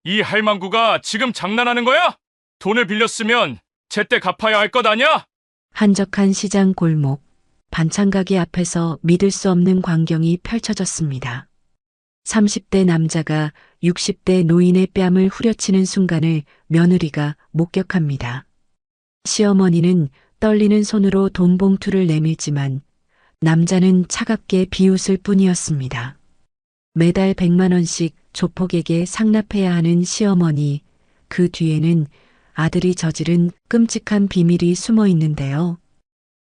이 할망구가 지금 장난하는 거야? 돈을 빌렸으면 제때 갚아야 할 것 아냐? 한적한 시장 골목, 반찬가게 앞에서 믿을 수 없는 광경이 펼쳐졌습니다. 30대 남자가 60대 노인의 뺨을 후려치는 순간을 며느리가 목격합니다. 시어머니는 떨리는 손으로 돈 봉투를 내밀지만 남자는 차갑게 비웃을 뿐이었습니다. 매달 100만 원씩 조폭에게 상납해야 하는 시어머니, 그 뒤에는 아들이 저지른 끔찍한 비밀이 숨어 있는데요.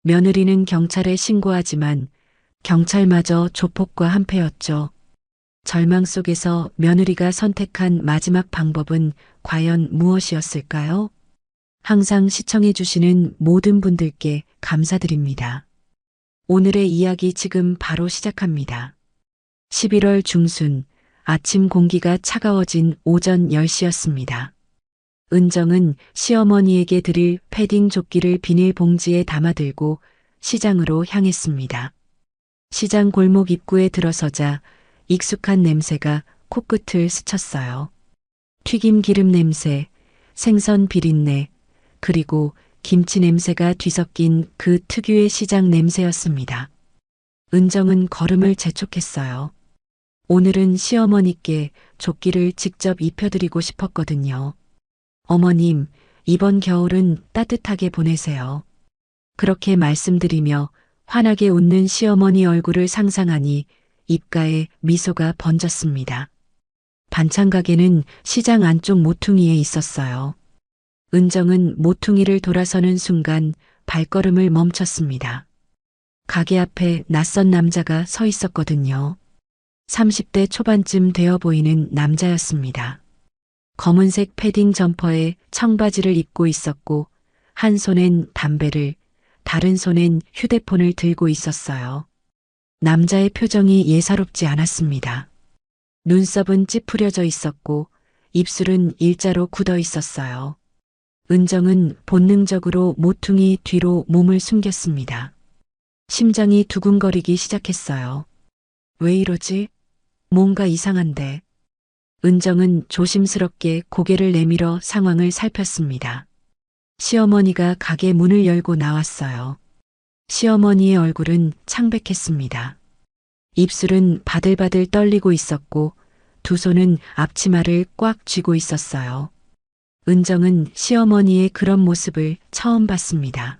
며느리는 경찰에 신고하지만 경찰마저 조폭과 한패였죠. 절망 속에서 며느리가 선택한 마지막 방법은 과연 무엇이었을까요? 항상 시청해주시는 모든 분들께 감사드립니다. 오늘의 이야기 지금 바로 시작합니다. 11월 중순, 아침 공기가 차가워진 오전 10시였습니다. 은정은 시어머니에게 드릴 패딩 조끼를 비닐봉지에 담아들고 시장으로 향했습니다. 시장 골목 입구에 들어서자 익숙한 냄새가 코끝을 스쳤어요. 튀김 기름 냄새, 생선 비린내, 그리고 김치 냄새가 뒤섞인 그 특유의 시장 냄새였습니다. 은정은 걸음을 재촉했어요. 오늘은 시어머니께 조끼를 직접 입혀드리고 싶었거든요. 어머님, 이번 겨울은 따뜻하게 보내세요. 그렇게 말씀드리며 환하게 웃는 시어머니 얼굴을 상상하니 입가에 미소가 번졌습니다. 반찬 가게는 시장 안쪽 모퉁이에 있었어요. 은정은 모퉁이를 돌아서는 순간 발걸음을 멈췄습니다. 가게 앞에 낯선 남자가 서 있었거든요. 30대 초반쯤 되어 보이는 남자였습니다. 검은색 패딩 점퍼에 청바지를 입고 있었고 한 손엔 담배를, 다른 손엔 휴대폰을 들고 있었어요. 남자의 표정이 예사롭지 않았습니다. 눈썹은 찌푸려져 있었고 입술은 일자로 굳어 있었어요. 은정은 본능적으로 모퉁이 뒤로 몸을 숨겼습니다. 심장이 두근거리기 시작했어요. 왜 이러지? 뭔가 이상한데. 은정은 조심스럽게 고개를 내밀어 상황을 살폈습니다. 시어머니가 가게 문을 열고 나왔어요. 시어머니의 얼굴은 창백했습니다. 입술은 바들바들 떨리고 있었고 두 손은 앞치마를 꽉 쥐고 있었어요. 은정은 시어머니의 그런 모습을 처음 봤습니다.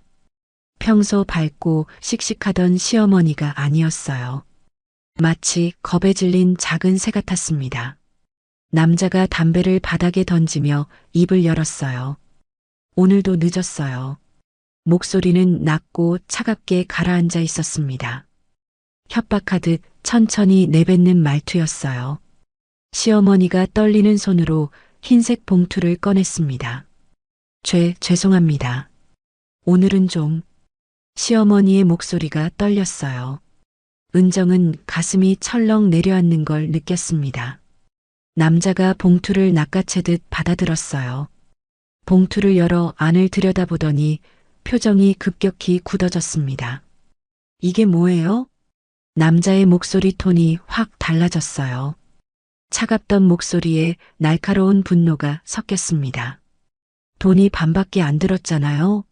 평소 밝고 씩씩하던 시어머니가 아니었어요. 마치 겁에 질린 작은 새 같았습니다. 남자가 담배를 바닥에 던지며 입을 열었어요. 오늘도 늦었어요. 목소리는 낮고 차갑게 가라앉아 있었습니다. 협박하듯 천천히 내뱉는 말투였어요. 시어머니가 떨리는 손으로 흰색 봉투를 꺼냈습니다. 죄송합니다. 오늘은 좀. 시어머니의 목소리가 떨렸어요. 은정은 가슴이 철렁 내려앉는 걸 느꼈습니다. 남자가 봉투를 낚아채듯 받아들었어요. 봉투를 열어 안을 들여다보더니 표정이 급격히 굳어졌습니다. 이게 뭐예요? 남자의 목소리 톤이 확 달라졌어요. 차갑던 목소리에 날카로운 분노가 섞였습니다. 돈이 반밖에 안 들었잖아요.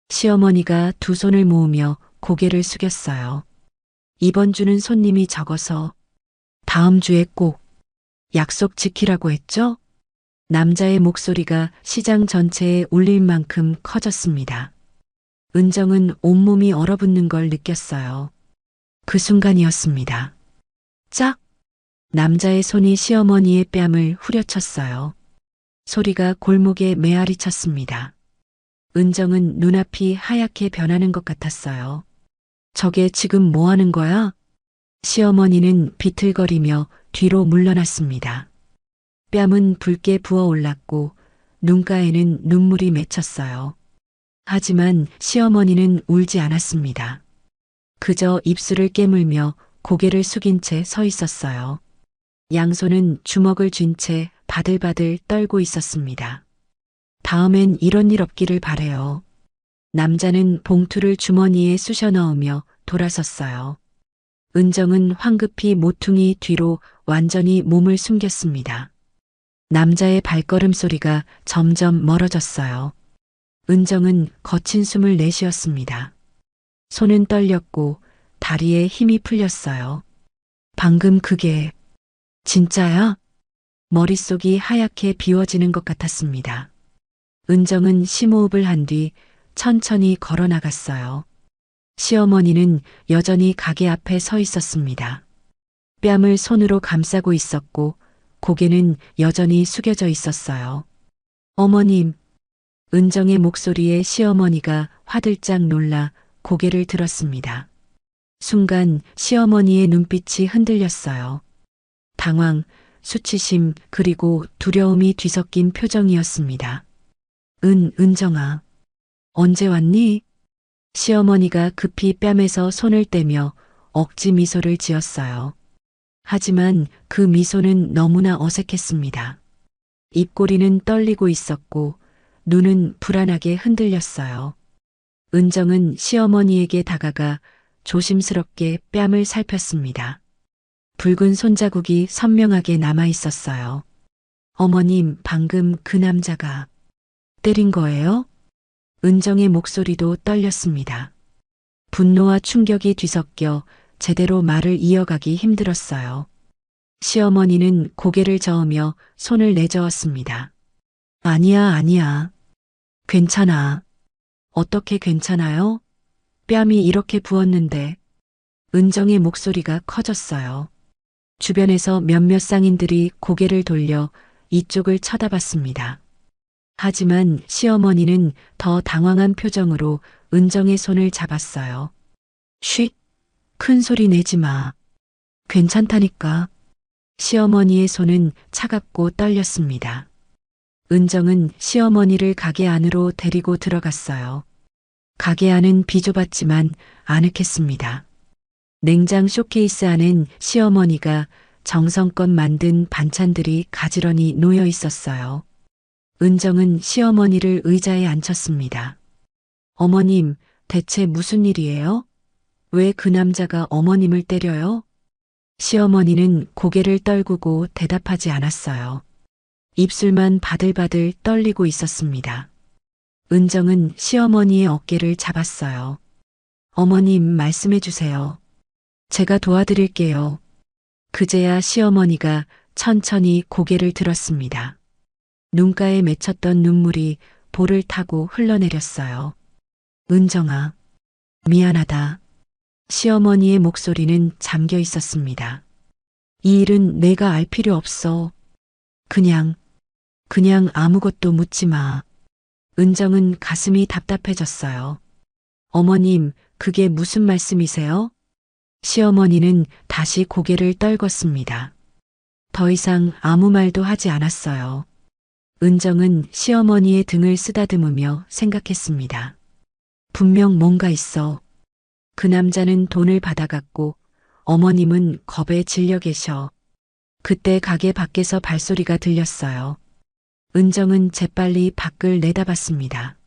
시어머니가 두 손을 모으며 고개를 숙였어요. 이번 주는 손님이 적어서 다음 주에 꼭 약속 지키라고 했죠? 남자의 목소리가 시장 전체에 울릴 만큼 커졌습니다. 은정은 온몸이 얼어붙는 걸 느꼈어요. 그 순간이었습니다. 짝! 남자의 손이 시어머니의 뺨을 후려쳤어요. 소리가 골목에 메아리 쳤습니다. 은정은 눈앞이 하얗게 변하는 것 같았어요. 저게 지금 뭐 하는 거야? 시어머니는 비틀거리며 뒤로 물러났습니다. 뺨은 붉게 부어올랐고 눈가에는 눈물이 맺혔어요. 하지만 시어머니는 울지 않았습니다. 그저 입술을 깨물며 고개를 숙인 채 서 있었어요. 양손은 주먹을 쥔 채 바들바들 떨고 있었습니다. 다음엔 이런 일 없기를 바래요. 남자는 봉투를 주머니에 쑤셔 넣으며 돌아섰어요. 은정은 황급히 모퉁이 뒤로 완전히 몸을 숨겼습니다. 남자의 발걸음 소리가 점점 멀어졌어요. 은정은 거친 숨을 내쉬었습니다. 손은 떨렸고 다리에 힘이 풀렸어요. 방금 그게 진짜야? 머릿속이 하얗게 비워지는 것 같았습니다. 은정은 심호흡을 한 뒤 천천히 걸어 나갔어요. 시어머니는 여전히 가게 앞에 서 있었습니다. 뺨을 손으로 감싸고 있었고 고개는 여전히 숙여져 있었어요. 어머님, 은정의 목소리에 시어머니가 화들짝 놀라 고개를 들었습니다. 순간 시어머니의 눈빛이 흔들렸어요. 당황, 수치심, 그리고 두려움이 뒤섞인 표정이었습니다. 은정아, 언제 왔니? 시어머니가 급히 뺨에서 손을 떼며 억지 미소를 지었어요. 하지만 그 미소는 너무나 어색했습니다. 입꼬리는 떨리고 있었고 눈은 불안하게 흔들렸어요. 은정은 시어머니에게 다가가 조심스럽게 뺨을 살폈습니다. 붉은 손자국이 선명하게 남아 있었어요. 어머님, 방금 그 남자가 때린 거예요? 은정의 목소리도 떨렸습니다. 분노와 충격이 뒤섞여 제대로 말을 이어가기 힘들었어요. 시어머니는 고개를 저으며 손을 내저었습니다. 아니야. 괜찮아. 어떻게 괜찮아요? 뺨이 이렇게 부었는데. 은정의 목소리가 커졌어요. 주변에서 몇몇 상인들이 고개를 돌려 이쪽을 쳐다봤습니다. 하지만 시어머니는 더 당황한 표정으로 은정의 손을 잡았어요. 쉿! 큰 소리 내지 마. 괜찮다니까. 시어머니의 손은 차갑고 떨렸습니다. 은정은 시어머니를 가게 안으로 데리고 들어갔어요. 가게 안은 비좁았지만 아늑했습니다. 냉장 쇼케이스 안엔 시어머니가 정성껏 만든 반찬들이 가지런히 놓여 있었어요. 은정은 시어머니를 의자에 앉혔습니다. 어머님, 대체 무슨 일이에요? 왜 그 남자가 어머님을 때려요? 시어머니는 고개를 떨구고 대답하지 않았어요. 입술만 바들바들 떨리고 있었습니다. 은정은 시어머니의 어깨를 잡았어요. 어머님, 말씀해 주세요. 제가 도와드릴게요. 그제야 시어머니가 천천히 고개를 들었습니다. 눈가에 맺혔던 눈물이 볼을 타고 흘러내렸어요. 은정아, 미안하다. 시어머니의 목소리는 잠겨 있었습니다. 이 일은 내가 알 필요 없어. 그냥 아무것도 묻지 마. 은정은 가슴이 답답해졌어요. 어머님, 그게 무슨 말씀이세요? 시어머니는 다시 고개를 떨궜습니다. 더 이상 아무 말도 하지 않았어요. 은정은 시어머니의 등을 쓰다듬으며 생각했습니다. 분명 뭔가 있어. 그 남자는 돈을 받아갔고 어머님은 겁에 질려 계셔. 그때 가게 밖에서 발소리가 들렸어요. 은정은 재빨리 밖을 내다봤습니다.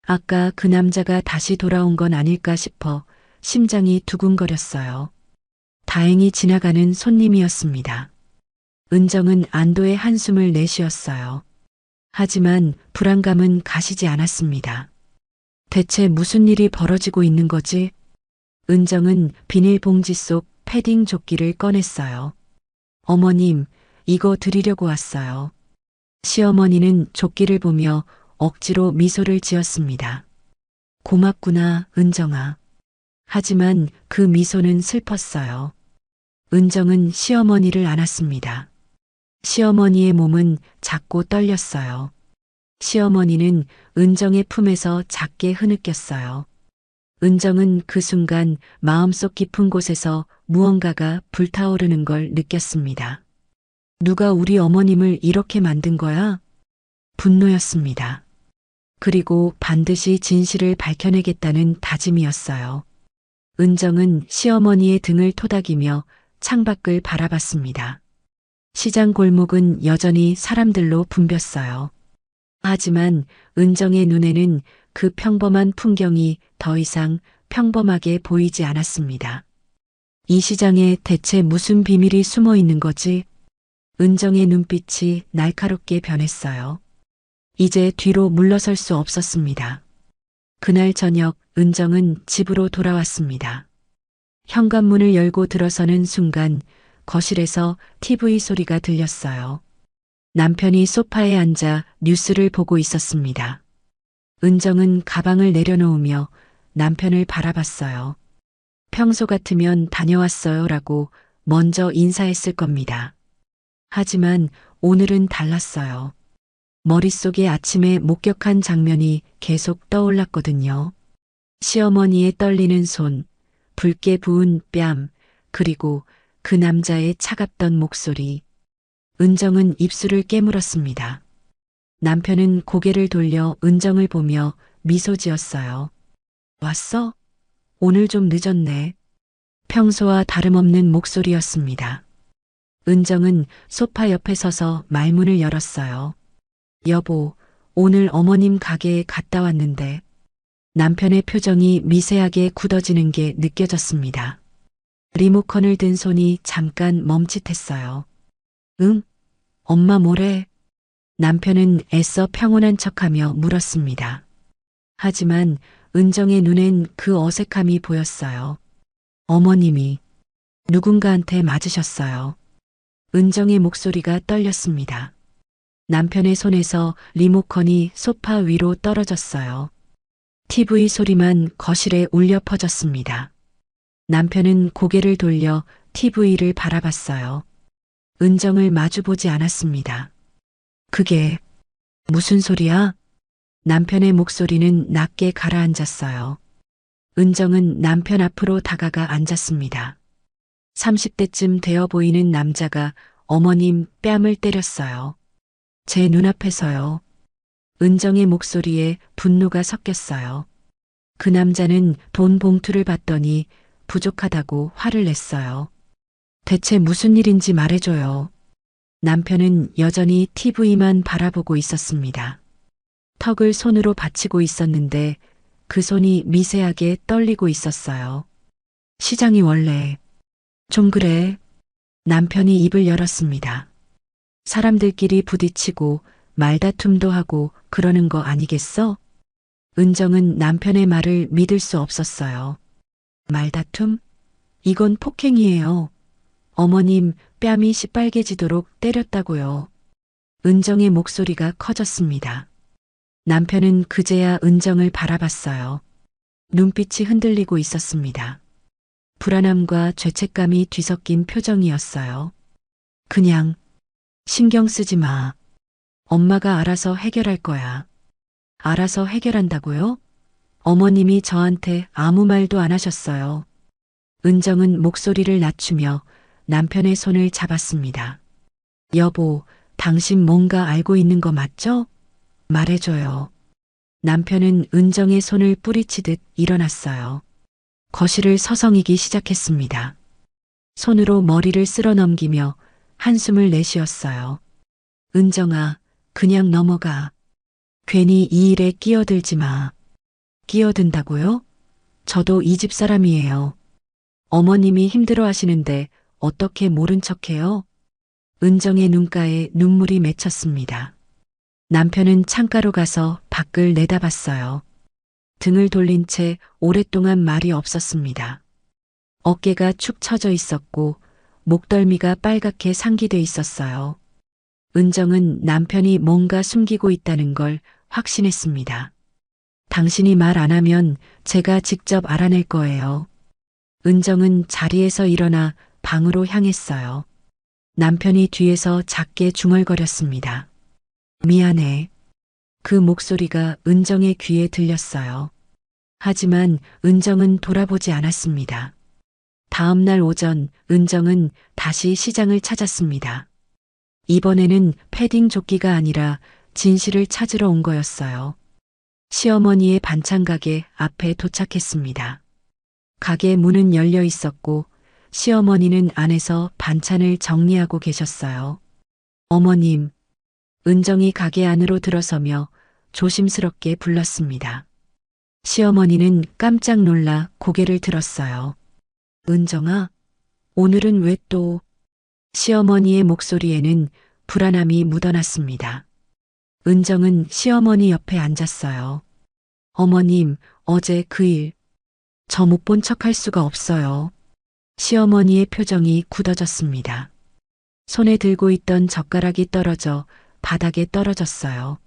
아까 그 남자가 다시 돌아온 건 아닐까 싶어 심장이 두근거렸어요. 다행히 지나가는 손님이었습니다. 은정은 안도의 한숨을 내쉬었어요. 하지만 불안감은 가시지 않았습니다. 대체 무슨 일이 벌어지고 있는 거지? 은정은 비닐봉지 속 패딩 조끼를 꺼냈어요. 어머님, 이거 드리려고 왔어요. 시어머니는 조끼를 보며 억지로 미소를 지었습니다. 고맙구나, 은정아. 하지만 그 미소는 슬펐어요. 은정은 시어머니를 안았습니다. 시어머니의 몸은 작고 떨렸어요. 시어머니는 은정의 품에서 작게 흐느꼈어요. 은정은 그 순간 마음속 깊은 곳에서 무언가가 불타오르는 걸 느꼈습니다. 누가 우리 어머님을 이렇게 만든 거야? 분노였습니다. 그리고 반드시 진실을 밝혀내겠다는 다짐이었어요. 은정은 시어머니의 등을 토닥이며 창밖을 바라봤습니다. 시장 골목은 여전히 사람들로 붐볐어요. 하지만 은정의 눈에는 그 평범한 풍경이 더 이상 평범하게 보이지 않았습니다. 이 시장에 대체 무슨 비밀이 숨어 있는 거지? 은정의 눈빛이 날카롭게 변했어요. 이제 뒤로 물러설 수 없었습니다. 그날 저녁 은정은 집으로 돌아왔습니다. 현관문을 열고 들어서는 순간 거실에서 TV 소리가 들렸어요. 남편이 소파에 앉아 뉴스를 보고 있었습니다. 은정은 가방을 내려놓으며 남편을 바라봤어요. 평소 같으면 다녀왔어요 라고 먼저 인사했을 겁니다. 하지만 오늘은 달랐어요. 머릿속에 아침에 목격한 장면이 계속 떠올랐거든요. 시어머니의 떨리는 손, 붉게 부은 뺨, 그리고 그 남자의 차갑던 목소리. 은정은 입술을 깨물었습니다. 남편은 고개를 돌려 은정을 보며 미소 지었어요. 왔어? 오늘 좀 늦었네. 평소와 다름없는 목소리였습니다. 은정은 소파 옆에 서서 말문을 열었어요. 여보, 오늘 어머님 가게에 갔다 왔는데. 남편의 표정이 미세하게 굳어지는 게 느껴졌습니다. 리모컨을 든 손이 잠깐 멈칫했어요. 응? 엄마 뭐래? 남편은 애써 평온한 척하며 물었습니다. 하지만 은정의 눈엔 그 어색함이 보였어요. 어머님이 누군가한테 맞으셨어요. 은정의 목소리가 떨렸습니다. 남편의 손에서 리모컨이 소파 위로 떨어졌어요. TV 소리만 거실에 울려 퍼졌습니다. 남편은 고개를 돌려 TV를 바라봤어요. 은정을 마주보지 않았습니다. 그게 무슨 소리야? 남편의 목소리는 낮게 가라앉았어요. 은정은 남편 앞으로 다가가 앉았습니다. 30대쯤 되어 보이는 남자가 어머님 뺨을 때렸어요. 제 눈앞에서요. 은정의 목소리에 분노가 섞였어요. 그 남자는 돈 봉투를 받더니 부족하다고 화를 냈어요. 대체 무슨 일인지 말해줘요. 남편은 여전히 TV만 바라보고 있었습니다. 턱을 손으로 받치고 있었는데 그 손이 미세하게 떨리고 있었어요. 시장이 원래 좀 그래. 남편이 입을 열었습니다. 사람들끼리 부딪히고 말다툼도 하고 그러는 거 아니겠어? 은정은 남편의 말을 믿을 수 없었어요. 말다툼? 이건 폭행이에요. 어머님 뺨이 시빨개지도록 때렸다고요. 은정의 목소리가 커졌습니다. 남편은 그제야 은정을 바라봤어요. 눈빛이 흔들리고 있었습니다. 불안함과 죄책감이 뒤섞인 표정이었어요. 그냥 신경 쓰지 마. 엄마가 알아서 해결할 거야. 알아서 해결한다고요? 어머님이 저한테 아무 말도 안 하셨어요. 은정은 목소리를 낮추며 남편의 손을 잡았습니다. 여보, 당신 뭔가 알고 있는 거 맞죠? 말해줘요. 남편은 은정의 손을 뿌리치듯 일어났어요. 거실을 서성이기 시작했습니다. 손으로 머리를 쓸어 넘기며 한숨을 내쉬었어요. 은정아, 그냥 넘어가. 괜히 이 일에 끼어들지 마. 끼어든다고요? 저도 이 집 사람이에요. 어머님이 힘들어 하시는데 어떻게 모른 척해요? 은정의 눈가에 눈물이 맺혔습니다. 남편은 창가로 가서 밖을 내다봤어요. 등을 돌린 채 오랫동안 말이 없었습니다. 어깨가 축 처져 있었고 목덜미가 빨갛게 상기돼 있었어요. 은정은 남편이 뭔가 숨기고 있다는 걸 확신했습니다. 당신이 말 안 하면 제가 직접 알아낼 거예요. 은정은 자리에서 일어나 방으로 향했어요. 남편이 뒤에서 작게 중얼거렸습니다. 미안해. 그 목소리가 은정의 귀에 들렸어요. 하지만 은정은 돌아보지 않았습니다. 다음 날 오전 은정은 다시 시장을 찾았습니다. 이번에는 패딩 조끼가 아니라 진실을 찾으러 온 거였어요. 시어머니의 반찬 가게 앞에 도착했습니다. 가게 문은 열려 있었고 시어머니는 안에서 반찬을 정리하고 계셨어요. 어머님, 은정이 가게 안으로 들어서며 조심스럽게 불렀습니다. 시어머니는 깜짝 놀라 고개를 들었어요. 은정아, 오늘은 왜 또... 시어머니의 목소리에는 불안함이 묻어났습니다. 은정은 시어머니 옆에 앉았어요. 어머님, 어제 그 일, 저 못 본 척할 수가 없어요. 시어머니의 표정이 굳어졌습니다. 손에 들고 있던 젓가락이 떨어져 바닥에 떨어졌어요.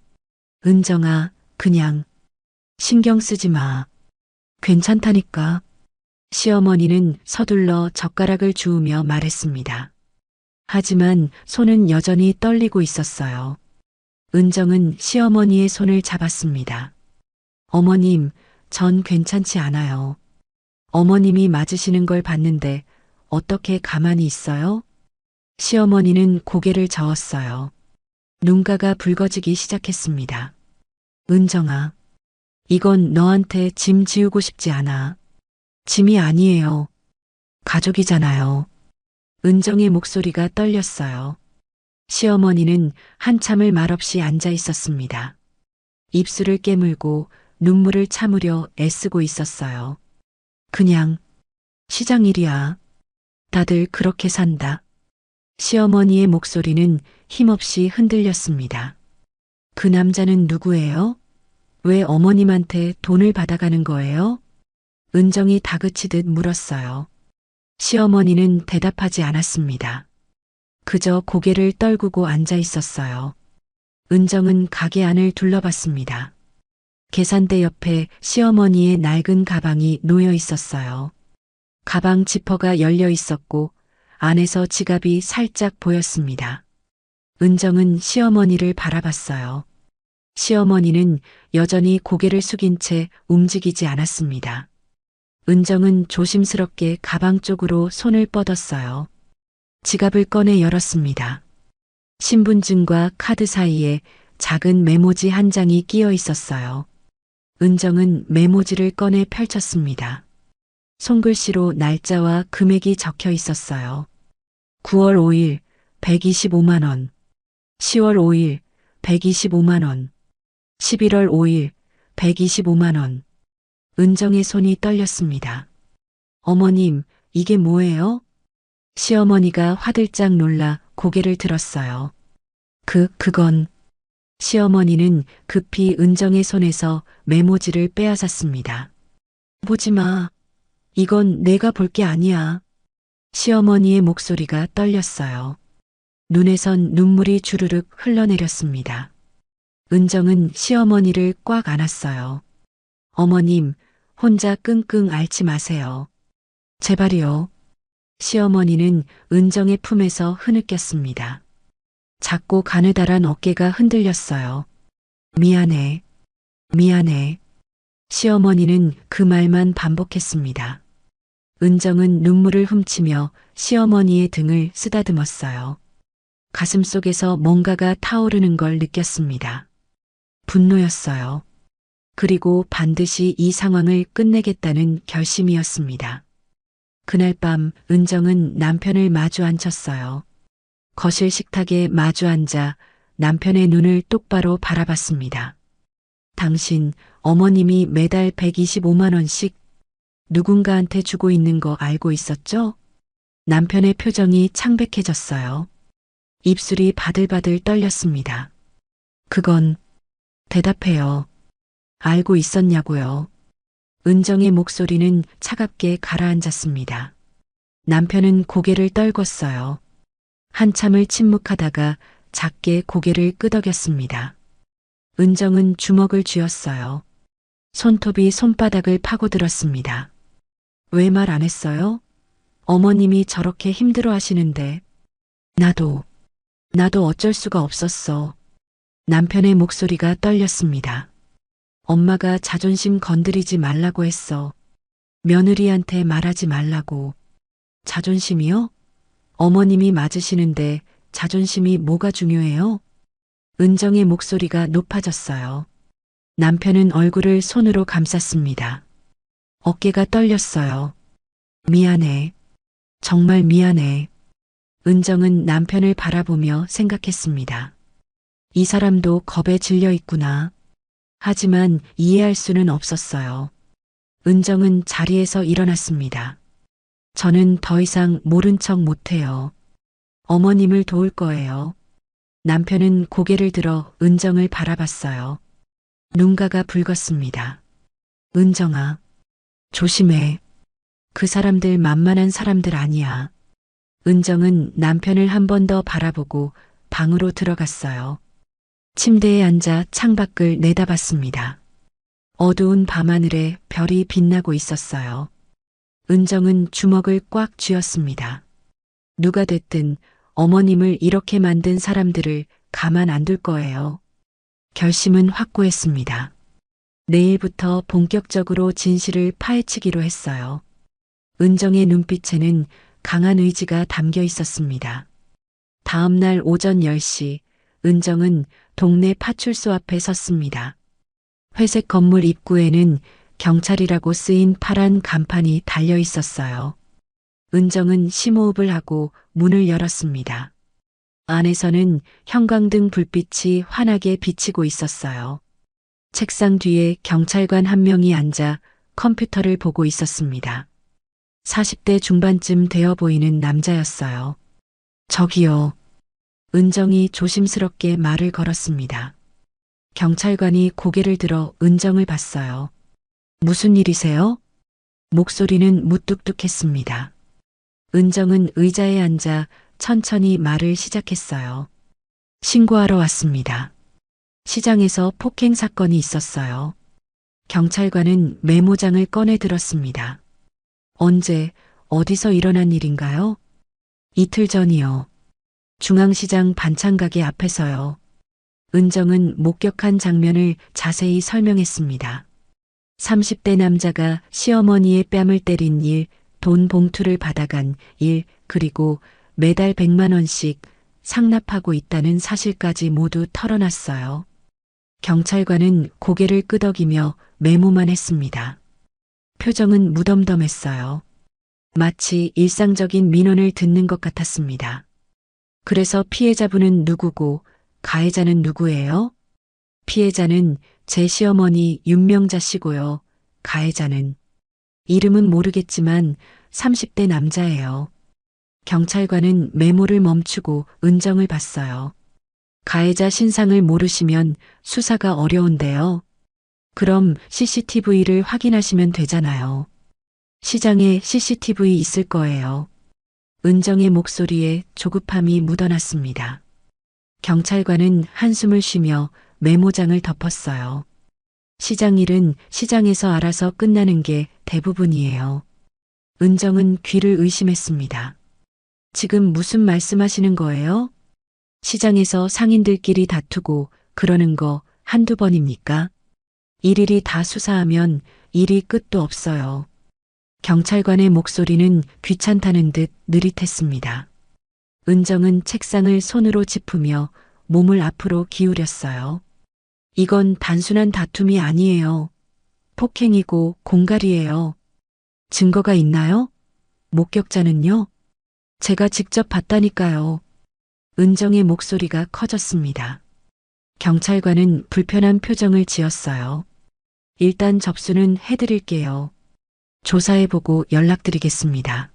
은정아, 그냥 신경 쓰지 마. 괜찮다니까. 시어머니는 서둘러 젓가락을 주우며 말했습니다. 하지만 손은 여전히 떨리고 있었어요. 은정은 시어머니의 손을 잡았습니다. 어머님, 전 괜찮지 않아요. 어머님이 맞으시는 걸 봤는데 어떻게 가만히 있어요? 시어머니는 고개를 저었어요. 눈가가 붉어지기 시작했습니다. 은정아, 이건 너한테 짐 지우고 싶지 않아. 짐이 아니에요. 가족이잖아요. 은정의 목소리가 떨렸어요. 시어머니는 한참을 말없이 앉아 있었습니다. 입술을 깨물고 눈물을 참으려 애쓰고 있었어요. 그냥 시장 일이야. 다들 그렇게 산다. 시어머니의 목소리는 힘없이 흔들렸습니다. 그 남자는 누구예요? 왜 어머님한테 돈을 받아가는 거예요? 은정이 다그치듯 물었어요. 시어머니는 대답하지 않았습니다. 그저 고개를 떨구고 앉아 있었어요. 은정은 가게 안을 둘러봤습니다. 계산대 옆에 시어머니의 낡은 가방이 놓여 있었어요. 가방 지퍼가 열려 있었고 안에서 지갑이 살짝 보였습니다. 은정은 시어머니를 바라봤어요. 시어머니는 여전히 고개를 숙인 채 움직이지 않았습니다. 은정은 조심스럽게 가방 쪽으로 손을 뻗었어요. 지갑을 꺼내 열었습니다. 신분증과 카드 사이에 작은 메모지 한 장이 끼어 있었어요. 은정은 메모지를 꺼내 펼쳤습니다. 손글씨로 날짜와 금액이 적혀 있었어요. 9월 5일 125만 원, 10월 5일 125만 원, 11월 5일 125만 원. 은정의 손이 떨렸습니다. 어머님, 이게 뭐예요? 시어머니가 화들짝 놀라 고개를 들었어요. 그건. 시어머니는 급히 은정의 손에서 메모지를 빼앗았습니다. 보지 마. 이건 내가 볼 게 아니야. 시어머니의 목소리가 떨렸어요. 눈에선 눈물이 주르륵 흘러내렸습니다. 은정은 시어머니를 꽉 안았어요. 어머님, 혼자 끙끙 앓지 마세요. 제발이요. 시어머니는 은정의 품에서 흐느꼈습니다. 작고 가느다란 어깨가 흔들렸어요. 미안해. 미안해. 시어머니는 그 말만 반복했습니다. 은정은 눈물을 훔치며 시어머니의 등을 쓰다듬었어요. 가슴속에서 뭔가가 타오르는 걸 느꼈습니다. 분노였어요. 그리고 반드시 이 상황을 끝내겠다는 결심이었습니다. 그날 밤 은정은 남편을 마주 앉혔어요. 거실 식탁에 마주 앉아 남편의 눈을 똑바로 바라봤습니다. 당신 어머님이 매달 125만 원씩 누군가한테 주고 있는 거 알고 있었죠? 남편의 표정이 창백해졌어요. 입술이 바들바들 떨렸습니다. 그건 대답해요. 알고 있었냐고요. 은정의 목소리는 차갑게 가라앉았습니다. 남편은 고개를 떨궜어요. 한참을 침묵하다가 작게 고개를 끄덕였습니다. 은정은 주먹을 쥐었어요. 손톱이 손바닥을 파고들었습니다. 왜 말 안 했어요? 어머님이 저렇게 힘들어 하시는데. 나도 어쩔 수가 없었어. 남편의 목소리가 떨렸습니다. 엄마가 자존심 건드리지 말라고 했어. 며느리한테 말하지 말라고. 자존심이요? 어머님이 맞으시는데 자존심이 뭐가 중요해요? 은정의 목소리가 높아졌어요. 남편은 얼굴을 손으로 감쌌습니다. 어깨가 떨렸어요. 미안해. 정말 미안해. 은정은 남편을 바라보며 생각했습니다. 이 사람도 겁에 질려 있구나. 하지만 이해할 수는 없었어요. 은정은 자리에서 일어났습니다. 저는 더 이상 모른 척 못해요. 어머님을 도울 거예요. 남편은 고개를 들어 은정을 바라봤어요. 눈가가 붉었습니다. 은정아, 조심해. 그 사람들 만만한 사람들 아니야. 은정은 남편을 한 번 더 바라보고 방으로 들어갔어요. 침대에 앉아 창밖을 내다봤습니다. 어두운 밤하늘에 별이 빛나고 있었어요. 은정은 주먹을 꽉 쥐었습니다. 누가 됐든 어머님을 이렇게 만든 사람들을 가만 안 둘 거예요. 결심은 확고했습니다. 내일부터 본격적으로 진실을 파헤치기로 했어요. 은정의 눈빛에는 강한 의지가 담겨 있었습니다. 다음 날 오전 10시, 은정은 동네 파출소 앞에 섰습니다. 회색 건물 입구에는 경찰이라고 쓰인 파란 간판이 달려 있었어요. 은정은 심호흡을 하고 문을 열었습니다. 안에서는 형광등 불빛이 환하게 비치고 있었어요. 책상 뒤에 경찰관 한 명이 앉아 컴퓨터를 보고 있었습니다. 40대 중반쯤 되어 보이는 남자였어요. 저기요. 은정이 조심스럽게 말을 걸었습니다. 경찰관이 고개를 들어 은정을 봤어요. 무슨 일이세요? 목소리는 무뚝뚝했습니다. 은정은 의자에 앉아 천천히 말을 시작했어요. 신고하러 왔습니다. 시장에서 폭행 사건이 있었어요. 경찰관은 메모장을 꺼내 들었습니다. 언제, 어디서 일어난 일인가요? 이틀 전이요. 중앙시장 반찬가게 앞에서요. 은정은 목격한 장면을 자세히 설명했습니다. 30대 남자가 시어머니의 뺨을 때린 일, 돈 봉투를 받아간 일, 그리고 매달 100만 원씩 상납하고 있다는 사실까지 모두 털어놨어요. 경찰관은 고개를 끄덕이며 메모만 했습니다. 표정은 무덤덤했어요. 마치 일상적인 민원을 듣는 것 같았습니다. 그래서 피해자분은 누구고 가해자는 누구예요? 피해자는 제 시어머니 윤명자 씨고요. 가해자는 이름은 모르겠지만 30대 남자예요. 경찰관은 메모를 멈추고 은정을 봤어요. 가해자 신상을 모르시면 수사가 어려운데요. 그럼 CCTV를 확인하시면 되잖아요. 시장에 CCTV 있을 거예요. 은정의 목소리에 조급함이 묻어났습니다. 경찰관은 한숨을 쉬며 메모장을 덮었어요. 시장 일은 시장에서 알아서 끝나는 게 대부분이에요. 은정은 귀를 의심했습니다. 지금 무슨 말씀하시는 거예요? 시장에서 상인들끼리 다투고 그러는 거 한두 번입니까? 일일이 다 수사하면 일이 끝도 없어요. 경찰관의 목소리는 귀찮다는 듯 느릿했습니다. 은정은 책상을 손으로 짚으며 몸을 앞으로 기울였어요. 이건 단순한 다툼이 아니에요. 폭행이고 공갈이에요. 증거가 있나요? 목격자는요? 제가 직접 봤다니까요. 은정의 목소리가 커졌습니다. 경찰관은 불편한 표정을 지었어요. 일단 접수는 해드릴게요. 조사해보고 연락드리겠습니다.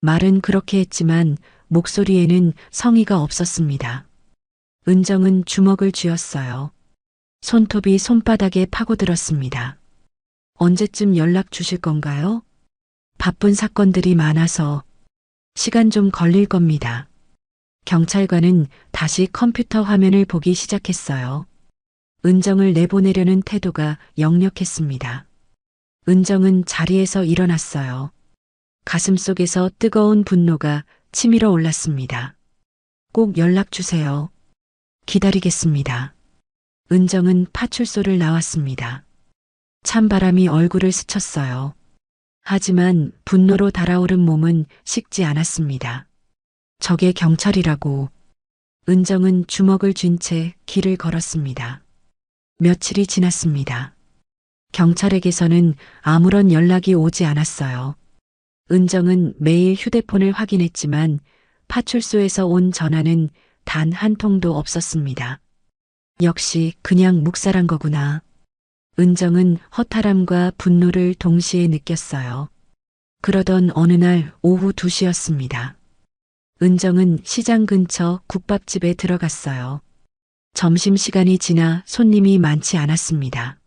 말은 그렇게 했지만 목소리에는 성의가 없었습니다. 은정은 주먹을 쥐었어요. 손톱이 손바닥에 파고들었습니다. 언제쯤 연락 주실 건가요? 바쁜 사건들이 많아서 시간 좀 걸릴 겁니다. 경찰관은 다시 컴퓨터 화면을 보기 시작했어요. 은정을 내보내려는 태도가 역력했습니다. 은정은 자리에서 일어났어요. 가슴속에서 뜨거운 분노가 치밀어 올랐습니다. 꼭 연락 주세요. 기다리겠습니다. 은정은 파출소를 나왔습니다. 찬바람이 얼굴을 스쳤어요. 하지만 분노로 달아오른 몸은 식지 않았습니다. 저게 경찰이라고. 은정은 주먹을 쥔 채 길을 걸었습니다. 며칠이 지났습니다. 경찰에게서는 아무런 연락이 오지 않았어요. 은정은 매일 휴대폰을 확인했지만 파출소에서 온 전화는 단 한 통도 없었습니다. 역시 그냥 묵살한 거구나. 은정은 허탈함과 분노를 동시에 느꼈어요. 그러던 어느 날 오후 2시였습니다. 은정은 시장 근처 국밥집에 들어갔어요. 점심시간이 지나 손님이 많지 않았습니다.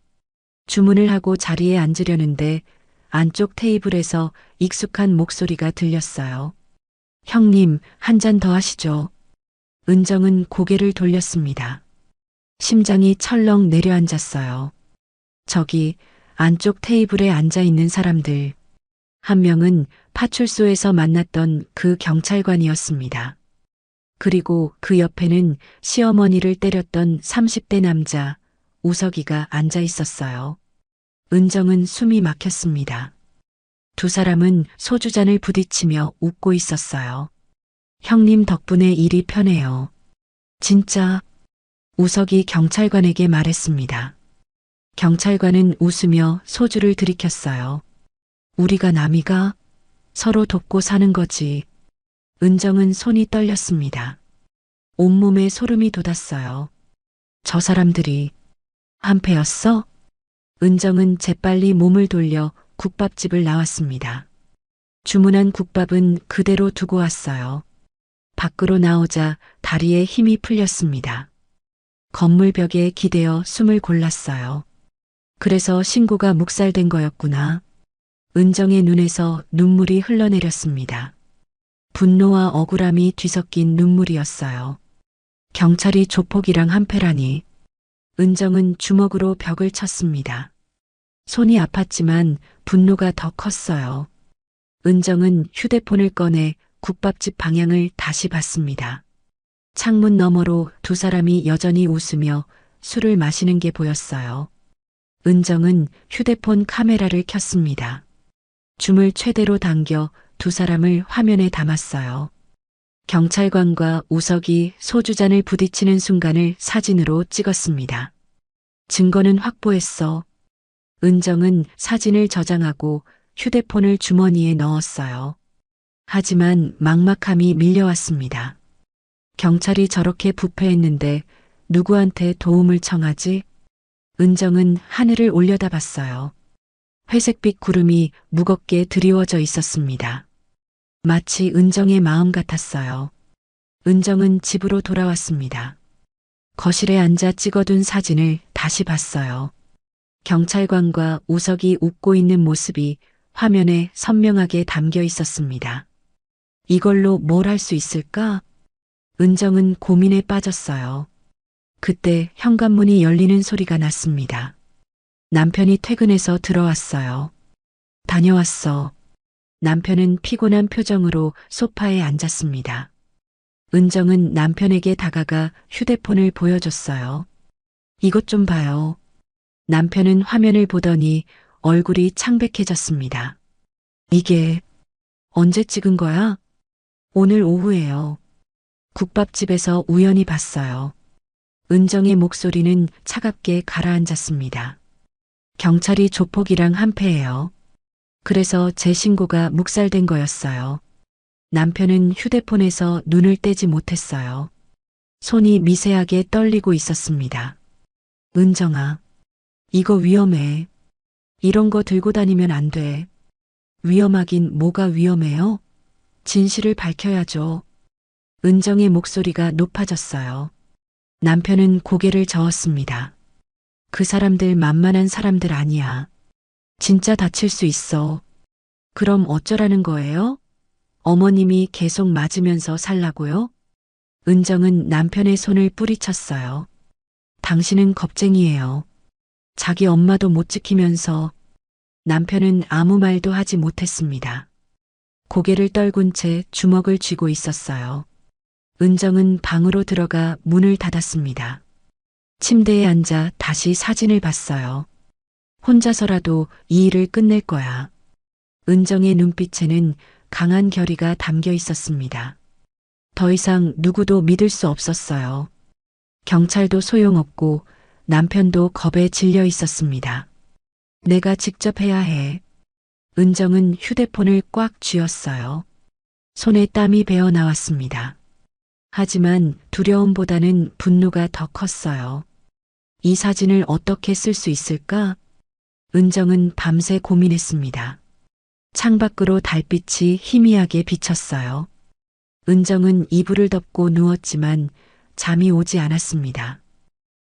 주문을 하고 자리에 앉으려는데 안쪽 테이블에서 익숙한 목소리가 들렸어요. 형님, 한 잔 더 하시죠. 은정은 고개를 돌렸습니다. 심장이 철렁 내려앉았어요. 저기 안쪽 테이블에 앉아 있는 사람들. 한 명은 파출소에서 만났던 그 경찰관이었습니다. 그리고 그 옆에는 시어머니를 때렸던 30대 남자 우석이가 앉아 있었어요. 은정은 숨이 막혔습니다. 두 사람은 소주잔을 부딪히며 웃고 있었어요. 형님 덕분에 일이 편해요. 진짜? 우석이 경찰관에게 말했습니다. 경찰관은 웃으며 소주를 들이켰어요. 우리가 남이가 서로 돕고 사는 거지. 은정은 손이 떨렸습니다. 온몸에 소름이 돋았어요. 저 사람들이 한패였어? 은정은 재빨리 몸을 돌려 국밥집을 나왔습니다. 주문한 국밥은 그대로 두고 왔어요. 밖으로 나오자 다리에 힘이 풀렸습니다. 건물 벽에 기대어 숨을 골랐어요. 그래서 신고가 묵살된 거였구나. 은정의 눈에서 눈물이 흘러내렸습니다. 분노와 억울함이 뒤섞인 눈물이었어요. 경찰이 조폭이랑 한패라니. 은정은 주먹으로 벽을 쳤습니다. 손이 아팠지만 분노가 더 컸어요. 은정은 휴대폰을 꺼내 국밥집 방향을 다시 봤습니다. 창문 너머로 두 사람이 여전히 웃으며 술을 마시는 게 보였어요. 은정은 휴대폰 카메라를 켰습니다. 줌을 최대로 당겨 두 사람을 화면에 담았어요. 경찰관과 우석이 소주잔을 부딪히는 순간을 사진으로 찍었습니다. 증거는 확보했어. 은정은 사진을 저장하고 휴대폰을 주머니에 넣었어요. 하지만 막막함이 밀려왔습니다. 경찰이 저렇게 부패했는데 누구한테 도움을 청하지? 은정은 하늘을 올려다봤어요. 회색빛 구름이 무겁게 드리워져 있었습니다. 마치 은정의 마음 같았어요. 은정은 집으로 돌아왔습니다. 거실에 앉아 찍어둔 사진을 다시 봤어요. 경찰관과 우석이 웃고 있는 모습이 화면에 선명하게 담겨 있었습니다. 이걸로 뭘 할 수 있을까? 은정은 고민에 빠졌어요. 그때 현관문이 열리는 소리가 났습니다. 남편이 퇴근해서 들어왔어요. 다녀왔어. 남편은 피곤한 표정으로 소파에 앉았습니다. 은정은 남편에게 다가가 휴대폰을 보여줬어요. 이것 좀 봐요. 남편은 화면을 보더니 얼굴이 창백해졌습니다. 이게 언제 찍은 거야? 오늘 오후에요. 국밥집에서 우연히 봤어요. 은정의 목소리는 차갑게 가라앉았습니다. 경찰이 조폭이랑 한패예요. 그래서 제 신고가 묵살된 거였어요. 남편은 휴대폰에서 눈을 떼지 못했어요. 손이 미세하게 떨리고 있었습니다. 은정아, 이거 위험해. 이런 거 들고 다니면 안 돼. 위험하긴 뭐가 위험해요? 진실을 밝혀야죠. 은정의 목소리가 높아졌어요. 남편은 고개를 저었습니다. 그 사람들 만만한 사람들 아니야. 진짜 다칠 수 있어. 그럼 어쩌라는 거예요? 어머님이 계속 맞으면서 살라고요? 은정은 남편의 손을 뿌리쳤어요. 당신은 겁쟁이에요. 자기 엄마도 못 지키면서. 남편은 아무 말도 하지 못했습니다. 고개를 떨군 채 주먹을 쥐고 있었어요. 은정은 방으로 들어가 문을 닫았습니다. 침대에 앉아 다시 사진을 봤어요. 혼자서라도 이 일을 끝낼 거야. 은정의 눈빛에는 강한 결의가 담겨 있었습니다. 더 이상 누구도 믿을 수 없었어요. 경찰도 소용없고 남편도 겁에 질려 있었습니다. 내가 직접 해야 해. 은정은 휴대폰을 꽉 쥐었어요. 손에 땀이 배어 나왔습니다. 하지만 두려움보다는 분노가 더 컸어요. 이 사진을 어떻게 쓸 수 있을까? 은정은 밤새 고민했습니다. 창밖으로 달빛이 희미하게 비쳤어요. 은정은 이불을 덮고 누웠지만 잠이 오지 않았습니다.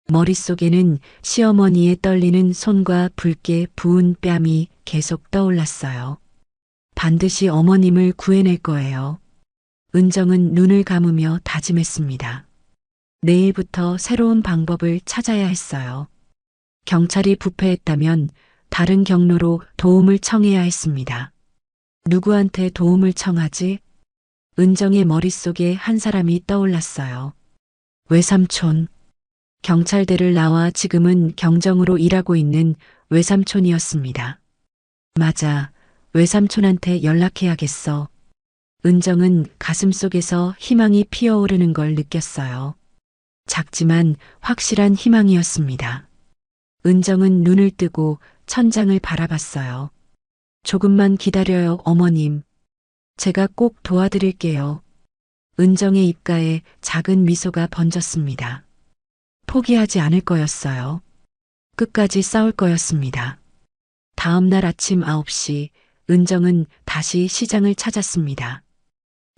머릿속에는 시어머니의 떨리는 손과 붉게 부은 뺨이 계속 떠올랐어요. 반드시 어머님을 구해낼 거예요. 은정은 눈을 감으며 다짐했습니다. 내일부터 새로운 방법을 찾아야 했어요. 경찰이 부패했다면 다른 경로로 도움을 청해야 했습니다. 누구한테 도움을 청하지? 은정의 머릿속에 한 사람이 떠올랐어요. 외삼촌. 경찰대를 나와 지금은 경정으로 일하고 있는 외삼촌이었습니다. 맞아, 외삼촌한테 연락해야겠어. 은정은 가슴속에서 희망이 피어오르는 걸 느꼈어요. 작지만 확실한 희망이었습니다. 은정은 눈을 뜨고 천장을 바라봤어요. 조금만 기다려요, 어머님. 제가 꼭 도와드릴게요. 은정의 입가에 작은 미소가 번졌습니다. 포기하지 않을 거였어요. 끝까지 싸울 거였습니다. 다음 날 아침 9시, 은정은 다시 시장을 찾았습니다.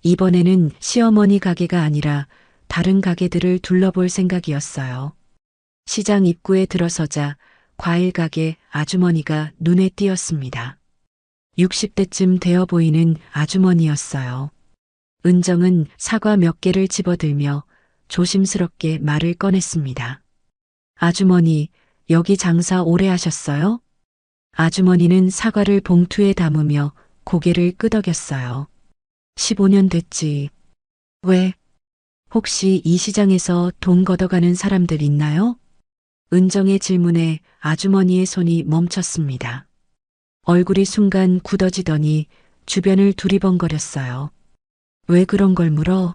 이번에는 시어머니 가게가 아니라 다른 가게들을 둘러볼 생각이었어요. 시장 입구에 들어서자 과일 가게 아주머니가 눈에 띄었습니다. 60대쯤 되어 보이는 아주머니였어요. 은정은 사과 몇 개를 집어들며 조심스럽게 말을 꺼냈습니다. 아주머니, 여기 장사 오래 하셨어요? 아주머니는 사과를 봉투에 담으며 고개를 끄덕였어요. 15년 됐지. 왜? 혹시 이 시장에서 돈 걷어가는 사람들 있나요? 은정의 질문에 아주머니의 손이 멈췄습니다. 얼굴이 순간 굳어지더니 주변을 두리번거렸어요. 왜 그런 걸 물어?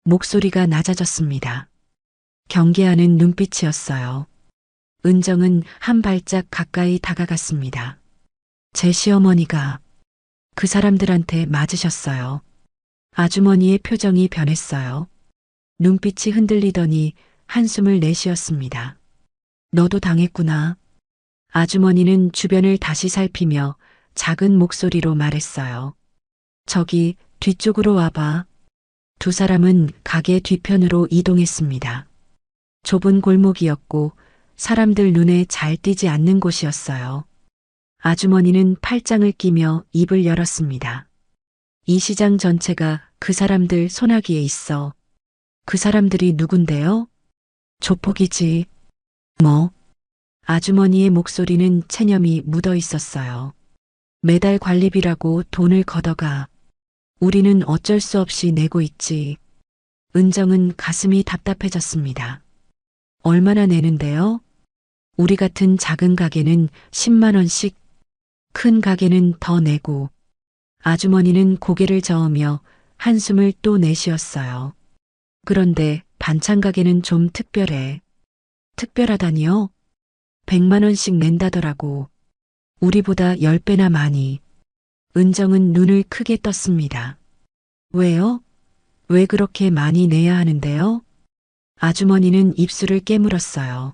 목소리가 낮아졌습니다. 경계하는 눈빛이었어요. 은정은 한 발짝 가까이 다가갔습니다. 제 시어머니가 그 사람들한테 맞으셨어요. 아주머니의 표정이 변했어요. 눈빛이 흔들리더니 한숨을 내쉬었습니다. 너도 당했구나. 아주머니는 주변을 다시 살피며 작은 목소리로 말했어요. 저기 뒤쪽으로 와봐. 두 사람은 가게 뒤편으로 이동했습니다. 좁은 골목이었고 사람들 눈에 잘 띄지 않는 곳이었어요. 아주머니는 팔짱을 끼며 입을 열었습니다. 이 시장 전체가 그 사람들 손아귀에 있어. 그 사람들이 누군데요? 조폭이지. 뭐? 아주머니의 목소리는 체념이 묻어 있었어요. 매달 관리비라고 돈을 걷어가. 우리는 어쩔 수 없이 내고 있지. 은정은 가슴이 답답해졌습니다. 얼마나 내는데요? 우리 같은 작은 가게는 10만 원씩, 큰 가게는 더 내고. 아주머니는 고개를 저으며 한숨을 또 내쉬었어요. 그런데 반찬 가게는 좀 특별해. 특별하다니요? 100만 원씩 낸다더라고. 우리보다 10배나 많이. 은정은 눈을 크게 떴습니다. 왜요? 왜 그렇게 많이 내야 하는데요? 아주머니는 입술을 깨물었어요.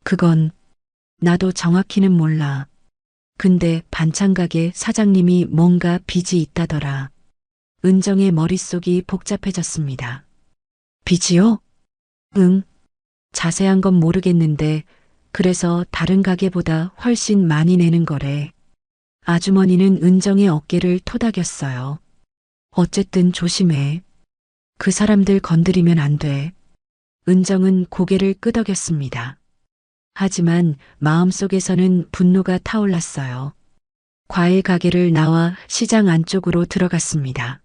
그건 나도 정확히는 몰라. 근데 반찬가게 사장님이 뭔가 빚이 있다더라. 은정의 머릿속이 복잡해졌습니다. 빚이요? 응. 자세한 건 모르겠는데 그래서 다른 가게보다 훨씬 많이 내는 거래. 아주머니는 은정의 어깨를 토닥였어요. 어쨌든 조심해. 그 사람들 건드리면 안 돼. 은정은 고개를 끄덕였습니다. 하지만 마음속에서는 분노가 타올랐어요. 과일 가게를 나와 시장 안쪽으로 들어갔습니다.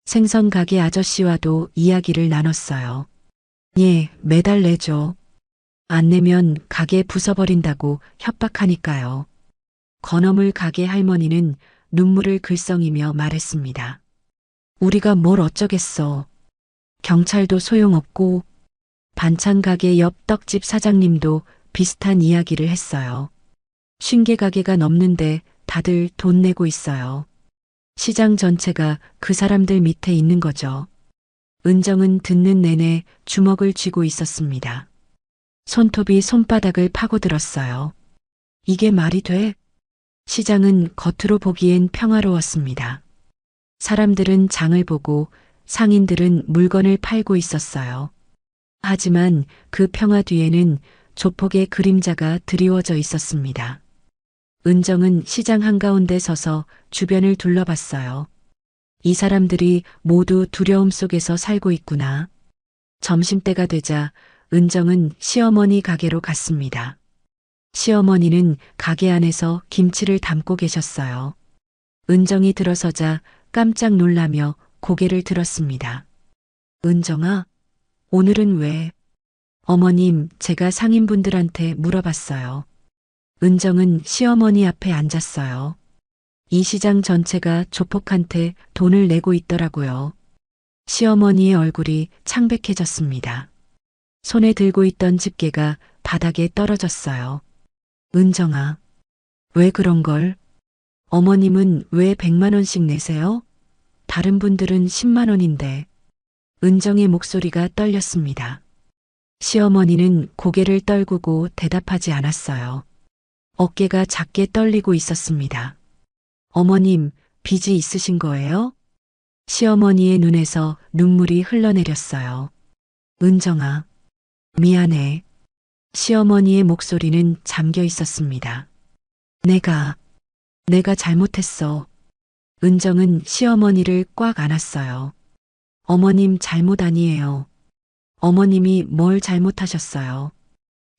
생선 가게 아저씨와도 이야기를 나눴어요. 예, 매달 내줘. 안 내면 가게 부숴버린다고 협박하니까요. 건어물 가게 할머니는 눈물을 글썽이며 말했습니다. 우리가 뭘 어쩌겠어. 경찰도 소용없고. 반찬 가게 옆 떡집 사장님도 비슷한 이야기를 했어요. 50개 가게가 넘는데 다들 돈 내고 있어요. 시장 전체가 그 사람들 밑에 있는 거죠. 은정은 듣는 내내 주먹을 쥐고 있었습니다. 손톱이 손바닥을 파고들었어요. 이게 말이 돼? 시장은 겉으로 보기엔 평화로웠습니다. 사람들은 장을 보고 상인들은 물건을 팔고 있었어요. 하지만 그 평화 뒤에는 조폭의 그림자가 드리워져 있었습니다. 은정은 시장 한가운데 서서 주변을 둘러봤어요. 이 사람들이 모두 두려움 속에서 살고 있구나. 점심때가 되자 은정은 시어머니 가게로 갔습니다. 시어머니는 가게 안에서 김치를 담고 계셨어요. 은정이 들어서자 깜짝 놀라며 고개를 들었습니다. 은정아, 오늘은 왜? 어머님, 제가 상인분들한테 물어봤어요. 은정은 시어머니 앞에 앉았어요. 이 시장 전체가 조폭한테 돈을 내고 있더라고요. 시어머니의 얼굴이 창백해졌습니다. 손에 들고 있던 집게가 바닥에 떨어졌어요. 은정아, 왜 그런 걸? 어머님은 왜 100만 원씩 내세요? 다른 분들은 10만 원인데. 은정의 목소리가 떨렸습니다. 시어머니는 고개를 떨구고 대답하지 않았어요. 어깨가 작게 떨리고 있었습니다. 어머님, 빚이 있으신 거예요? 시어머니의 눈에서 눈물이 흘러내렸어요. 은정아, 미안해. 시어머니의 목소리는 잠겨 있었습니다. 내가 잘못했어. 은정은 시어머니를 꽉 안았어요. 어머님 잘못 아니에요. 어머님이 뭘 잘못하셨어요?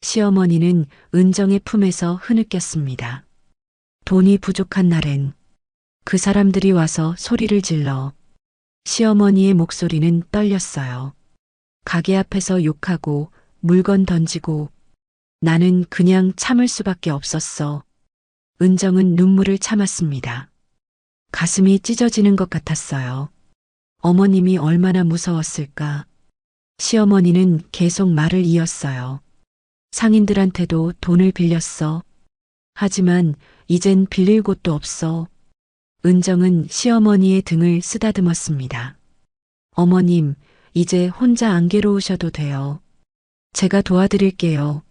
시어머니는 은정의 품에서 흐느꼈습니다. 돈이 부족한 날엔 그 사람들이 와서 소리를 질러. 시어머니의 목소리는 떨렸어요. 가게 앞에서 욕하고 물건 던지고 나는 그냥 참을 수밖에 없었어. 은정은 눈물을 참았습니다. 가슴이 찢어지는 것 같았어요. 어머님이 얼마나 무서웠을까. 시어머니는 계속 말을 이었어요. 상인들한테도 돈을 빌렸어. 하지만 이젠 빌릴 곳도 없어. 은정은 시어머니의 등을 쓰다듬었습니다. 어머님, 이제 혼자 안 괴로우셔도 돼요. 제가 도와드릴게요.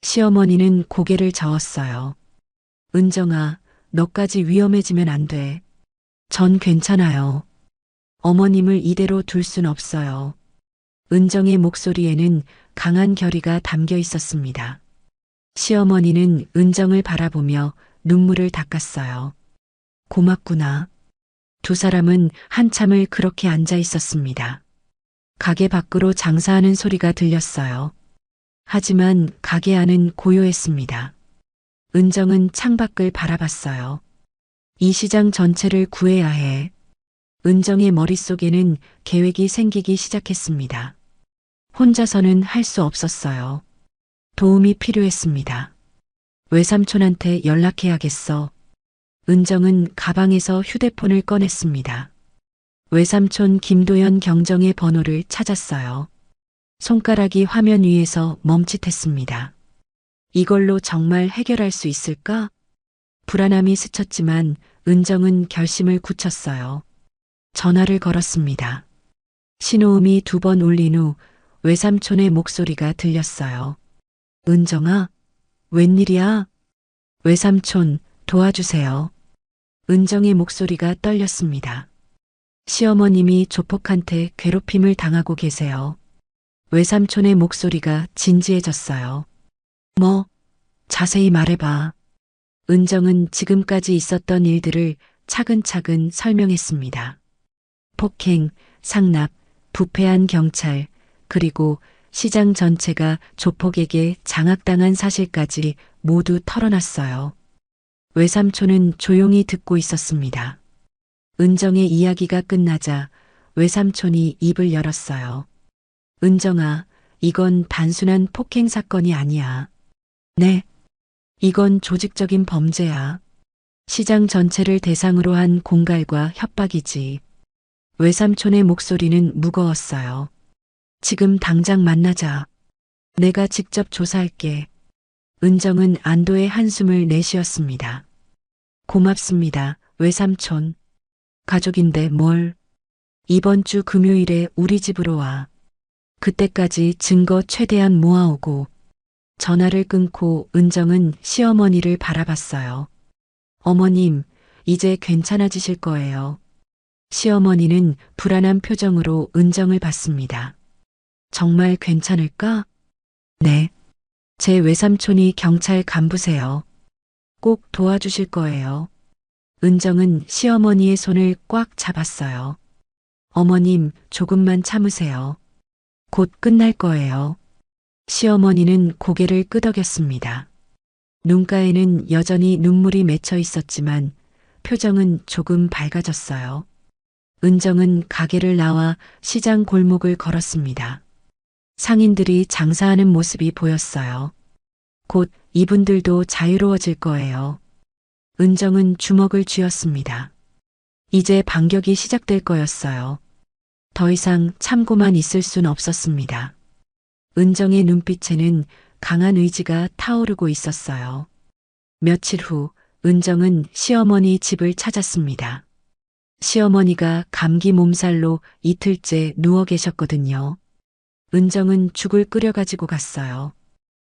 시어머니는 고개를 저었어요. 은정아, 너까지 위험해지면 안 돼. 전 괜찮아요. 어머님을 이대로 둘 순 없어요. 은정의 목소리에는 강한 결의가 담겨 있었습니다. 시어머니는 은정을 바라보며 눈물을 닦았어요. 고맙구나. 두 사람은 한참을 그렇게 앉아 있었습니다. 가게 밖으로 장사하는 소리가 들렸어요. 하지만 가게 안은 고요했습니다. 은정은 창밖을 바라봤어요. 이 시장 전체를 구해야 해. 은정의 머릿속에는 계획이 생기기 시작했습니다. 혼자서는 할 수 없었어요. 도움이 필요했습니다. 외삼촌한테 연락해야겠어. 은정은 가방에서 휴대폰을 꺼냈습니다. 외삼촌 김도연 경정의 번호를 찾았어요. 손가락이 화면 위에서 멈칫했습니다. 이걸로 정말 해결할 수 있을까? 불안함이 스쳤지만 은정은 결심을 굳혔어요. 전화를 걸었습니다. 신호음이 2번 울린 후 외삼촌의 목소리가 들렸어요. 은정아, 웬일이야? 외삼촌, 도와주세요. 은정의 목소리가 떨렸습니다. 시어머님이 조폭한테 괴롭힘을 당하고 계세요. 외삼촌의 목소리가 진지해졌어요. 뭐? 자세히 말해봐. 은정은 지금까지 있었던 일들을 차근차근 설명했습니다. 폭행, 상납, 부패한 경찰, 그리고 시장 전체가 조폭에게 장악당한 사실까지 모두 털어놨어요. 외삼촌은 조용히 듣고 있었습니다. 은정의 이야기가 끝나자 외삼촌이 입을 열었어요. 은정아, 이건 단순한 폭행 사건이 아니야. 네. 이건 조직적인 범죄야. 시장 전체를 대상으로 한 공갈과 협박이지. 외삼촌의 목소리는 무거웠어요. 지금 당장 만나자. 내가 직접 조사할게. 은정은 안도의 한숨을 내쉬었습니다. 고맙습니다, 외삼촌. 가족인데 뭘. 이번 주 금요일에 우리 집으로 와. 그때까지 증거 최대한 모아오고. 전화를 끊고 은정은 시어머니를 바라봤어요. 어머님, 이제 괜찮아지실 거예요. 시어머니는 불안한 표정으로 은정을 봤습니다. 정말 괜찮을까? 네. 제 외삼촌이 경찰 간부세요. 꼭 도와주실 거예요. 은정은 시어머니의 손을 꽉 잡았어요. 어머님, 조금만 참으세요. 곧 끝날 거예요. 시어머니는 고개를 끄덕였습니다. 눈가에는 여전히 눈물이 맺혀 있었지만 표정은 조금 밝아졌어요. 은정은 가게를 나와 시장 골목을 걸었습니다. 상인들이 장사하는 모습이 보였어요. 곧 이분들도 자유로워질 거예요. 은정은 주먹을 쥐었습니다. 이제 반격이 시작될 거였어요. 더 이상 참고만 있을 순 없었습니다. 은정의 눈빛에는 강한 의지가 타오르고 있었어요. 며칠 후 은정은 시어머니 집을 찾았습니다. 시어머니가 감기 몸살로 이틀째 누워 계셨거든요. 은정은 죽을 끓여가지고 갔어요.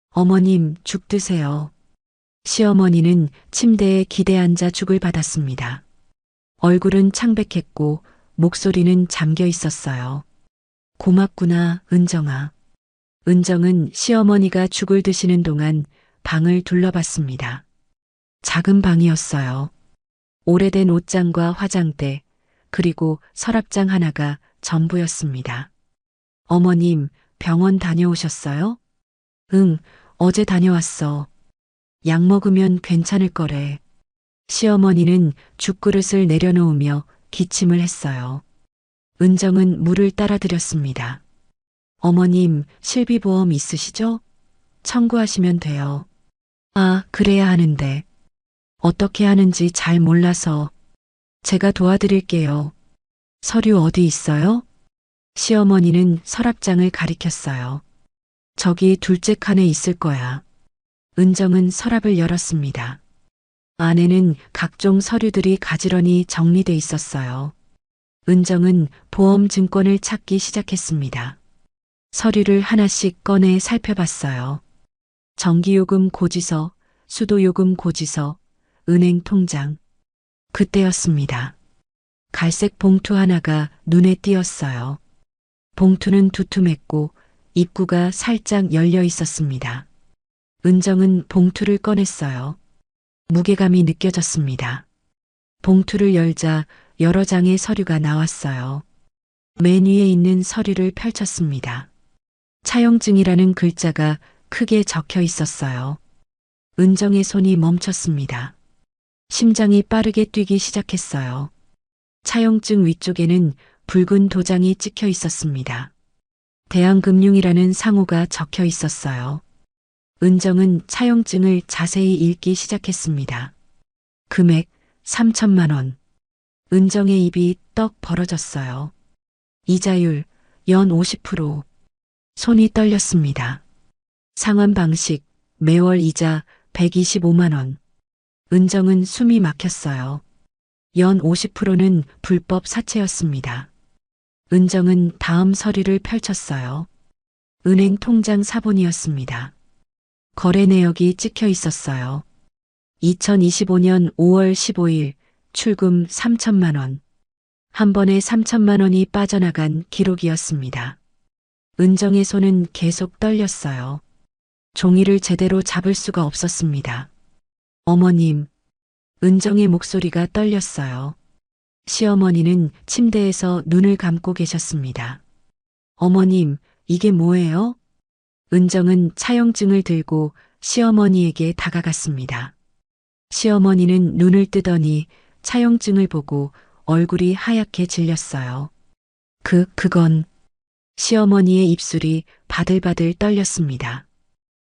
어머님, 죽 드세요. 시어머니는 침대에 기대앉아 죽을 받았습니다. 얼굴은 창백했고 목소리는 잠겨 있었어요. 고맙구나, 은정아. 은정은 시어머니가 죽을 드시는 동안 방을 둘러봤습니다. 작은 방이었어요. 오래된 옷장과 화장대, 그리고 서랍장 하나가 전부였습니다. 어머님, 병원 다녀오셨어요? 응, 어제 다녀왔어. 약 먹으면 괜찮을 거래. 시어머니는 죽그릇을 내려놓으며 기침을 했어요. 은정은 물을 따라드렸습니다. 어머님, 실비보험 있으시죠? 청구하시면 돼요. 아, 그래야 하는데. 어떻게 하는지 잘 몰라서. 제가 도와드릴게요. 서류 어디 있어요? 시어머니는 서랍장을 가리켰어요. 저기 둘째 칸에 있을 거야. 은정은 서랍을 열었습니다. 안에는 각종 서류들이 가지런히 정리돼 있었어요. 은정은 보험 증권을 찾기 시작했습니다. 서류를 하나씩 꺼내 살펴봤어요. 전기요금 고지서, 수도요금 고지서, 은행 통장. 그때였습니다. 갈색 봉투 하나가 눈에 띄었어요. 봉투는 두툼했고 입구가 살짝 열려 있었습니다. 은정은 봉투를 꺼냈어요. 무게감이 느껴졌습니다. 봉투를 열자 여러 장의 서류가 나왔어요. 맨 위에 있는 서류를 펼쳤습니다. 차용증이라는 글자가 크게 적혀 있었어요. 은정의 손이 멈췄습니다. 심장이 빠르게 뛰기 시작했어요. 차용증 위쪽에는 붉은 도장이 찍혀 있었습니다. 대한금융이라는 상호가 적혀 있었어요. 은정은 차용증을 자세히 읽기 시작했습니다. 금액 3천만 원. 은정의 입이 떡 벌어졌어요. 이자율 연 50%. 손이 떨렸습니다. 상환 방식 매월 이자 125만 원. 은정은 숨이 막혔어요. 연 50%는 불법 사채였습니다. 은정은 다음 서류를 펼쳤어요. 은행 통장 사본이었습니다. 거래 내역이 찍혀 있었어요. 2025년 5월 15일 출금 3천만 원. 한 번에 3천만 원이 빠져나간 기록이었습니다. 은정의 손은 계속 떨렸어요. 종이를 제대로 잡을 수가 없었습니다. 어머님, 은정의 목소리가 떨렸어요. 시어머니는 침대에서 눈을 감고 계셨습니다. 어머님, 이게 뭐예요? 은정은 차용증을 들고 시어머니에게 다가갔습니다. 시어머니는 눈을 뜨더니 차용증을 보고 얼굴이 하얗게 질렸어요. 그건 시어머니의 입술이 바들바들 떨렸습니다.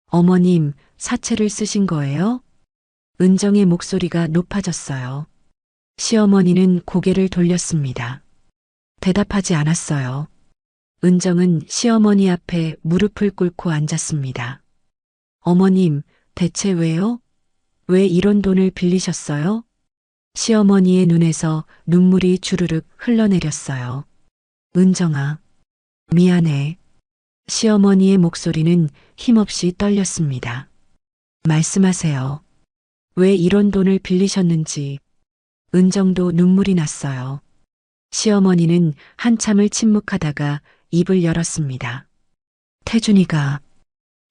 어머님, 사채를 쓰신 거예요? 은정의 목소리가 높아졌어요. 시어머니는 고개를 돌렸습니다. 대답하지 않았어요. 은정은 시어머니 앞에 무릎을 꿇고 앉았습니다. 어머님, 대체 왜요? 왜 이런 돈을 빌리셨어요? 시어머니의 눈에서 눈물이 주르륵 흘러내렸어요. 은정아, 미안해. 시어머니의 목소리는 힘없이 떨렸습니다. 말씀하세요. 왜 이런 돈을 빌리셨는지. 은정도 눈물이 났어요. 시어머니는 한참을 침묵하다가 입을 열었습니다. 태준이가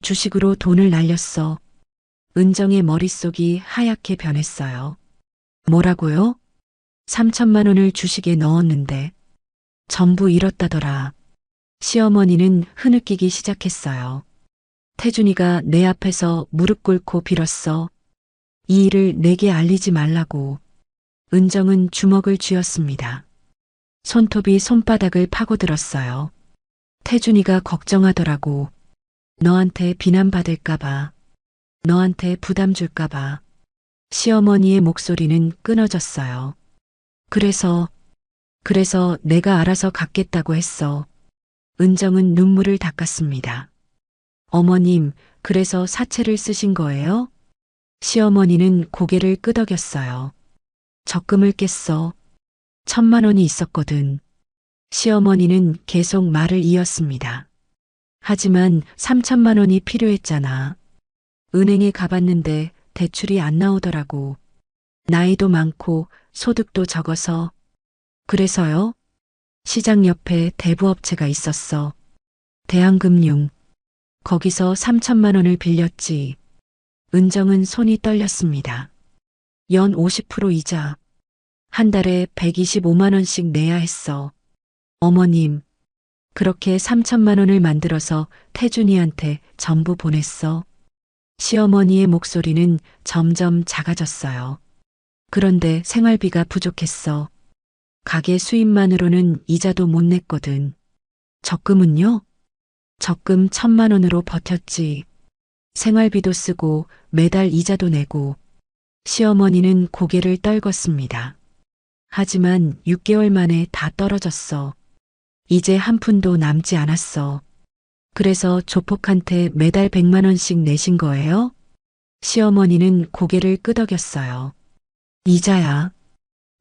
주식으로 돈을 날렸어. 은정의 머릿속이 하얗게 변했어요. 뭐라고요? 3천만 원을 주식에 넣었는데 전부 잃었다더라. 시어머니는 흐느끼기 시작했어요. 태준이가 내 앞에서 무릎 꿇고 빌었어. 이 일을 내게 알리지 말라고. 은정은 주먹을 쥐었습니다. 손톱이 손바닥을 파고들었어요. 태준이가 걱정하더라고. 너한테 비난받을까봐. 너한테 부담 줄까봐. 시어머니의 목소리는 끊어졌어요. 그래서 내가 알아서 갚겠다고 했어. 은정은 눈물을 닦았습니다. 어머님, 그래서 사채를 쓰신 거예요? 시어머니는 고개를 끄덕였어요. 적금을 깼어. 1,000만 원이 있었거든. 시어머니는 계속 말을 이었습니다. 하지만 3천만 원이 필요했잖아. 은행에 가봤는데 대출이 안 나오더라고. 나이도 많고 소득도 적어서. 그래서요? 시장 옆에 대부업체가 있었어. 대한금융. 거기서 3천만 원을 빌렸지. 은정은 손이 떨렸습니다. 연 50% 이자. 한 달에 125만 원씩 내야 했어. 어머님, 그렇게 3천만 원을 만들어서 태준이한테 전부 보냈어. 시어머니의 목소리는 점점 작아졌어요. 그런데 생활비가 부족했어. 가게 수입만으로는 이자도 못 냈거든. 적금은요? 적금 1,000만 원으로 버텼지. 생활비도 쓰고 매달 이자도 내고. 시어머니는 고개를 떨궜습니다. 하지만 6개월 만에 다 떨어졌어. 이제 한 푼도 남지 않았어. 그래서 조폭한테 매달 100만 원씩 내신 거예요? 시어머니는 고개를 끄덕였어요. 이자야.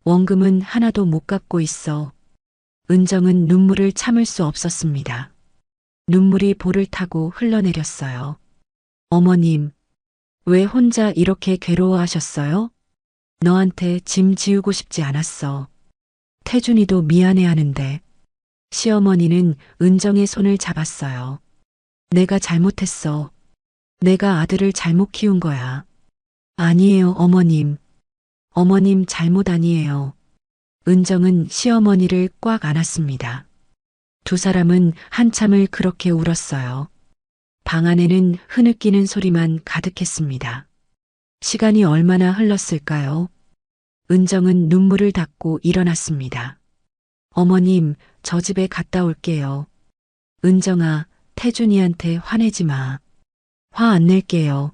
원금은 하나도 못 갚고 있어. 은정은 눈물을 참을 수 없었습니다. 눈물이 볼을 타고 흘러내렸어요. 어머님, 왜 혼자 이렇게 괴로워하셨어요? 너한테 짐 지우고 싶지 않았어. 태준이도 미안해하는데. 시어머니는 은정의 손을 잡았어요. 내가 잘못했어. 내가 아들을 잘못 키운 거야. 아니에요, 어머님. 어머님 잘못 아니에요. 은정은 시어머니를 꽉 안았습니다. 두 사람은 한참을 그렇게 울었어요. 방 안에는 흐느끼는 소리만 가득했습니다. 시간이 얼마나 흘렀을까요? 은정은 눈물을 닦고 일어났습니다. 어머님, 저 집에 갔다 올게요. 은정아, 태준이한테 화내지 마. 화 안 낼게요.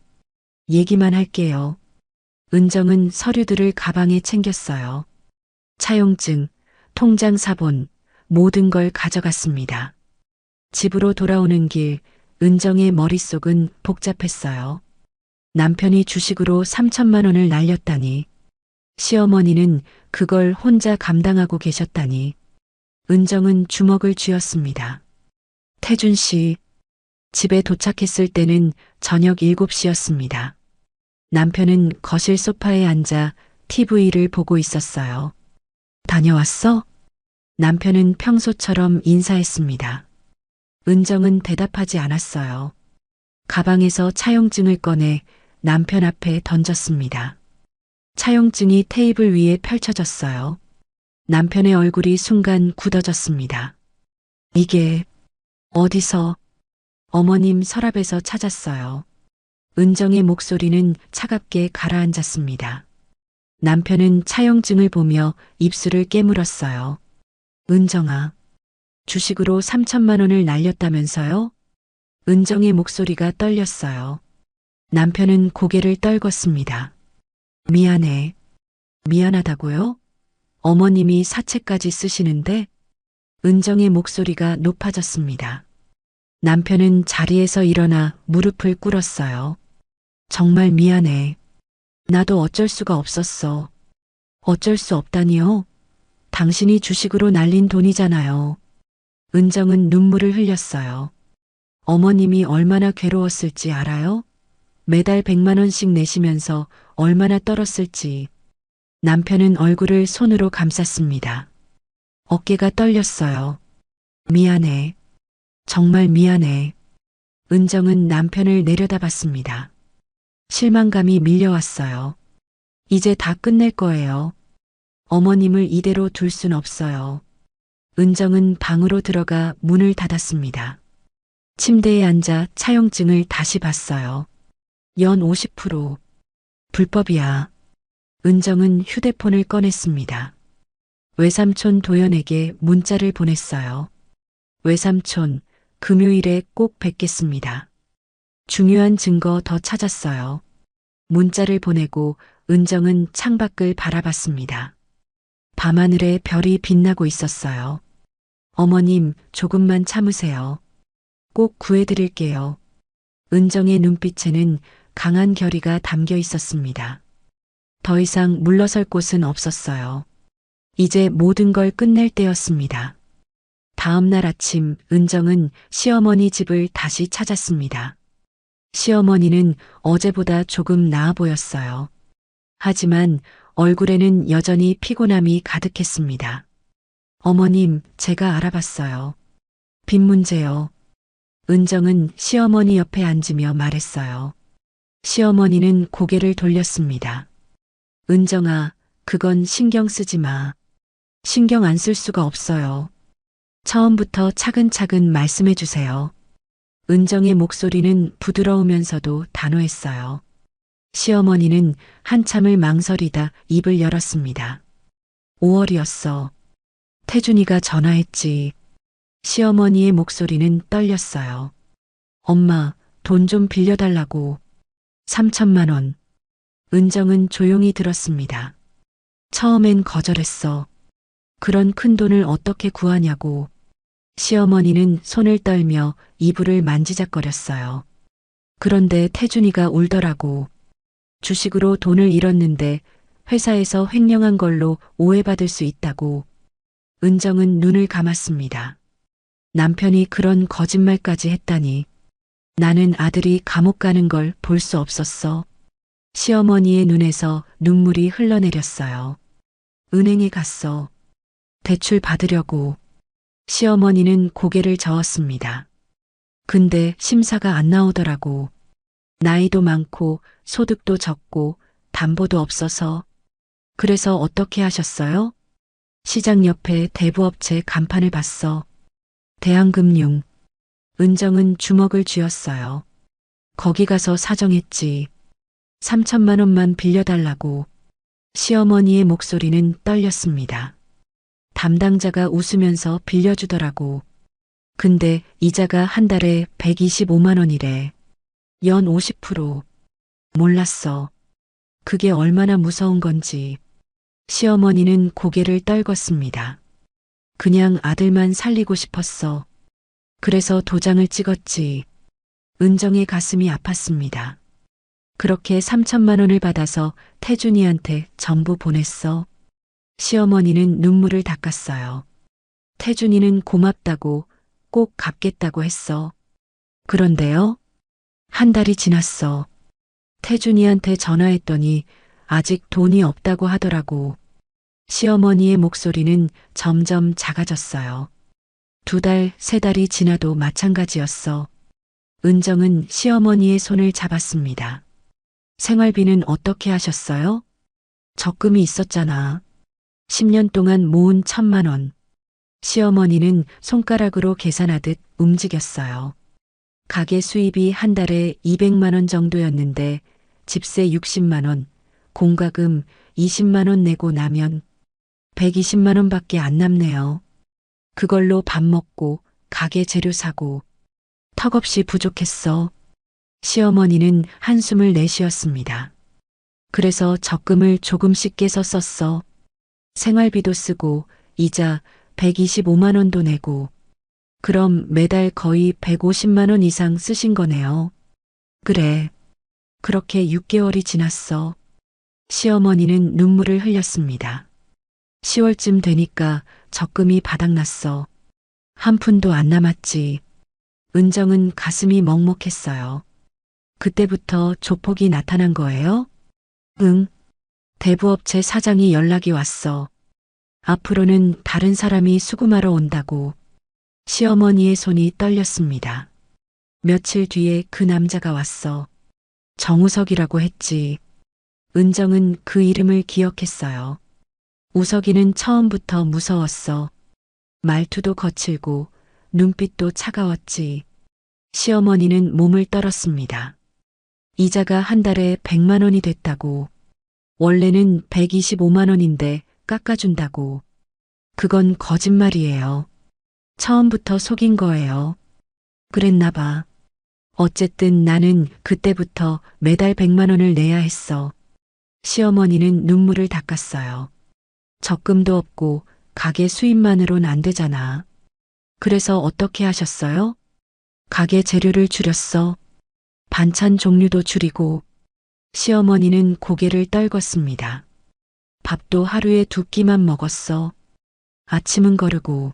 얘기만 할게요. 은정은 서류들을 가방에 챙겼어요. 차용증, 통장 사본, 모든 걸 가져갔습니다. 집으로 돌아오는 길, 은정의 머릿속은 복잡했어요. 남편이 주식으로 3천만 원을 날렸다니. 시어머니는 그걸 혼자 감당하고 계셨다니. 은정은 주먹을 쥐었습니다. 태준 씨, 집에 도착했을 때는 저녁 7시였습니다. 남편은 거실 소파에 앉아 TV를 보고 있었어요. 다녀왔어? 남편은 평소처럼 인사했습니다. 은정은 대답하지 않았어요. 가방에서 차용증을 꺼내 남편 앞에 던졌습니다. 차용증이 테이블 위에 펼쳐졌어요. 남편의 얼굴이 순간 굳어졌습니다. 이게 어디서? 어머님 서랍에서 찾았어요. 은정의 목소리는 차갑게 가라앉았습니다. 남편은 차용증을 보며 입술을 깨물었어요. 은정아, 주식으로 3천만 원을 날렸다면서요? 은정의 목소리가 떨렸어요. 남편은 고개를 떨궜습니다. 미안해. 미안하다고요? 어머님이 사채까지 쓰시는데? 은정의 목소리가 높아졌습니다. 남편은 자리에서 일어나 무릎을 꿇었어요. 정말 미안해. 나도 어쩔 수가 없었어. 어쩔 수 없다니요? 당신이 주식으로 날린 돈이잖아요. 은정은 눈물을 흘렸어요. 어머님이 얼마나 괴로웠을지 알아요? 매달 100만 원씩 내시면서 얼마나 떨었을지. 남편은 얼굴을 손으로 감쌌습니다. 어깨가 떨렸어요. 미안해. 정말 미안해. 은정은 남편을 내려다봤습니다. 실망감이 밀려왔어요. 이제 다 끝낼 거예요. 어머님을 이대로 둘 순 없어요. 은정은 방으로 들어가 문을 닫았습니다. 침대에 앉아 차용증을 다시 봤어요. 연 50%. 불법이야. 은정은 휴대폰을 꺼냈습니다. 외삼촌 도연에게 문자를 보냈어요. 외삼촌, 금요일에 꼭 뵙겠습니다. 중요한 증거 더 찾았어요. 문자를 보내고 은정은 창밖을 바라봤습니다. 밤하늘에 별이 빛나고 있었어요. 어머님, 조금만 참으세요. 꼭 구해드릴게요. 은정의 눈빛에는 강한 결의가 담겨 있었습니다. 더 이상 물러설 곳은 없었어요. 이제 모든 걸 끝낼 때였습니다. 다음 날 아침 은정은 시어머니 집을 다시 찾았습니다. 시어머니는 어제보다 조금 나아 보였어요. 하지만 얼굴에는 여전히 피곤함이 가득했습니다. 어머님, 제가 알아봤어요. 빚 문제요. 은정은 시어머니 옆에 앉으며 말했어요. 시어머니는 고개를 돌렸습니다. 은정아, 그건 신경 쓰지 마. 신경 안 쓸 수가 없어요. 처음부터 차근차근 말씀해 주세요. 은정의 목소리는 부드러우면서도 단호했어요. 시어머니는 한참을 망설이다 입을 열었습니다. 5월이었어. 태준이가 전화했지. 시어머니의 목소리는 떨렸어요. 엄마, 돈 좀 빌려달라고. 3천만 원. 은정은 조용히 들었습니다. 처음엔 거절했어. 그런 큰 돈을 어떻게 구하냐고. 시어머니는 손을 떨며 이불을 만지작거렸어요. 그런데 태준이가 울더라고. 주식으로 돈을 잃었는데 회사에서 횡령한 걸로 오해받을 수 있다고. 은정은 눈을 감았습니다. 남편이 그런 거짓말까지 했다니. 나는 아들이 감옥 가는 걸 볼 수 없었어. 시어머니의 눈에서 눈물이 흘러내렸어요. 은행에 갔어. 대출 받으려고. 시어머니는 고개를 저었습니다. 근데 심사가 안 나오더라고. 나이도 많고 소득도 적고 담보도 없어서. 그래서 어떻게 하셨어요? 시장 옆에 대부업체 간판을 봤어. 대한금융. 은정은 주먹을 쥐었어요. 거기 가서 사정했지. 3천만 원만 빌려달라고. 시어머니의 목소리는 떨렸습니다. 담당자가 웃으면서 빌려주더라고. 근데 이자가 한 달에 125만 원이래. 연 50%. 몰랐어. 그게 얼마나 무서운 건지. 시어머니는 고개를 떨궜습니다. 그냥 아들만 살리고 싶었어. 그래서 도장을 찍었지. 은정의 가슴이 아팠습니다. 그렇게 3천만 원을 받아서 태준이한테 전부 보냈어. 시어머니는 눈물을 닦았어요. 태준이는 고맙다고 꼭 갚겠다고 했어. 그런데요? 한 달이 지났어. 태준이한테 전화했더니 아직 돈이 없다고 하더라고. 시어머니의 목소리는 점점 작아졌어요. 2달, 3달이 지나도 마찬가지였어. 은정은 시어머니의 손을 잡았습니다. 생활비는 어떻게 하셨어요? 적금이 있었잖아. 10년 동안 모은 1,000만 원. 시어머니는 손가락으로 계산하듯 움직였어요. 가게 수입이 한 달에 200만 원 정도였는데 집세 60만 원, 공과금 20만 원 내고 나면 120만 원밖에 안 남네요. 그걸로 밥 먹고 가게 재료 사고 턱없이 부족했어. 시어머니는 한숨을 내쉬었습니다. 그래서 적금을 조금씩 깨서 썼어. 생활비도 쓰고 이자 125만 원도 내고. 그럼 매달 거의 150만 원 이상 쓰신 거네요. 그래. 그렇게 6개월이 지났어. 시어머니는 눈물을 흘렸습니다. 10월쯤 되니까 적금이 바닥났어. 한 푼도 안 남았지. 은정은 가슴이 먹먹했어요. 그때부터 조폭이 나타난 거예요? 응. 대부업체 사장이 연락이 왔어. 앞으로는 다른 사람이 수금하러 온다고 시어머니의 손이 떨렸습니다. 며칠 뒤에 그 남자가 왔어. 정우석이라고 했지. 은정은 그 이름을 기억했어요. 우석이는 처음부터 무서웠어. 말투도 거칠고 눈빛도 차가웠지. 시어머니는 몸을 떨었습니다. 이자가 한 달에 100만 원이 됐다고. 원래는 125만 원인데 깎아준다고. 그건 거짓말이에요. 처음부터 속인 거예요. 그랬나 봐. 어쨌든 나는 그때부터 매달 100만 원을 내야 했어. 시어머니는 눈물을 닦았어요. 적금도 없고 가게 수입만으론 안 되잖아. 그래서 어떻게 하셨어요? 가게 재료를 줄였어. 반찬 종류도 줄이고. 시어머니는 고개를 떨궜습니다. 밥도 하루에 2끼만 먹었어. 아침은 거르고.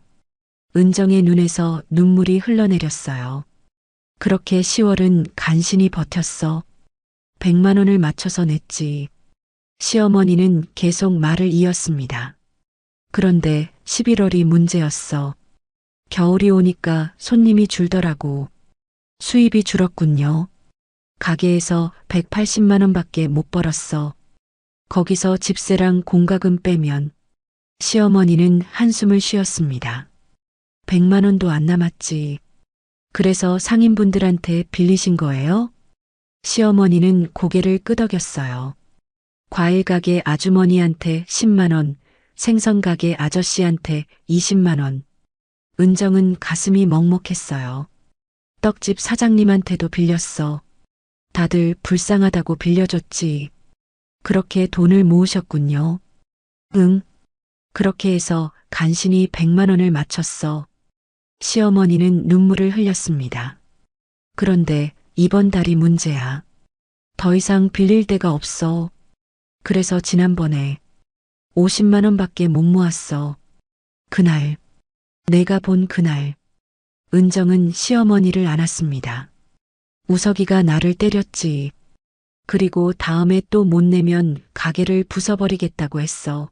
은정의 눈에서 눈물이 흘러내렸어요. 그렇게 10월은 간신히 버텼어. 100만 원을 맞춰서 냈지. 시어머니는 계속 말을 이었습니다. 그런데 11월이 문제였어. 겨울이 오니까 손님이 줄더라고. 수입이 줄었군요. 가게에서 180만 원밖에 못 벌었어. 거기서 집세랑 공과금 빼면 시어머니는 한숨을 쉬었습니다. 100만 원도 안 남았지. 그래서 상인분들한테 빌리신 거예요? 시어머니는 고개를 끄덕였어요. 과일 가게 아주머니한테 10만 원, 생선 가게 아저씨한테 20만 원. 은정은 가슴이 먹먹했어요. 떡집 사장님한테도 빌렸어. 다들 불쌍하다고 빌려줬지. 그렇게 돈을 모으셨군요. 응. 그렇게 해서 간신히 100만 원을 맞췄어. 시어머니는 눈물을 흘렸습니다. 그런데 이번 달이 문제야. 더 이상 빌릴 데가 없어. 그래서 지난번에 50만 원밖에 못 모았어. 그날, 내가 본 그날, 은정은 시어머니를 안았습니다. 우석이가 나를 때렸지. 그리고 다음에 또 못 내면 가게를 부숴버리겠다고 했어.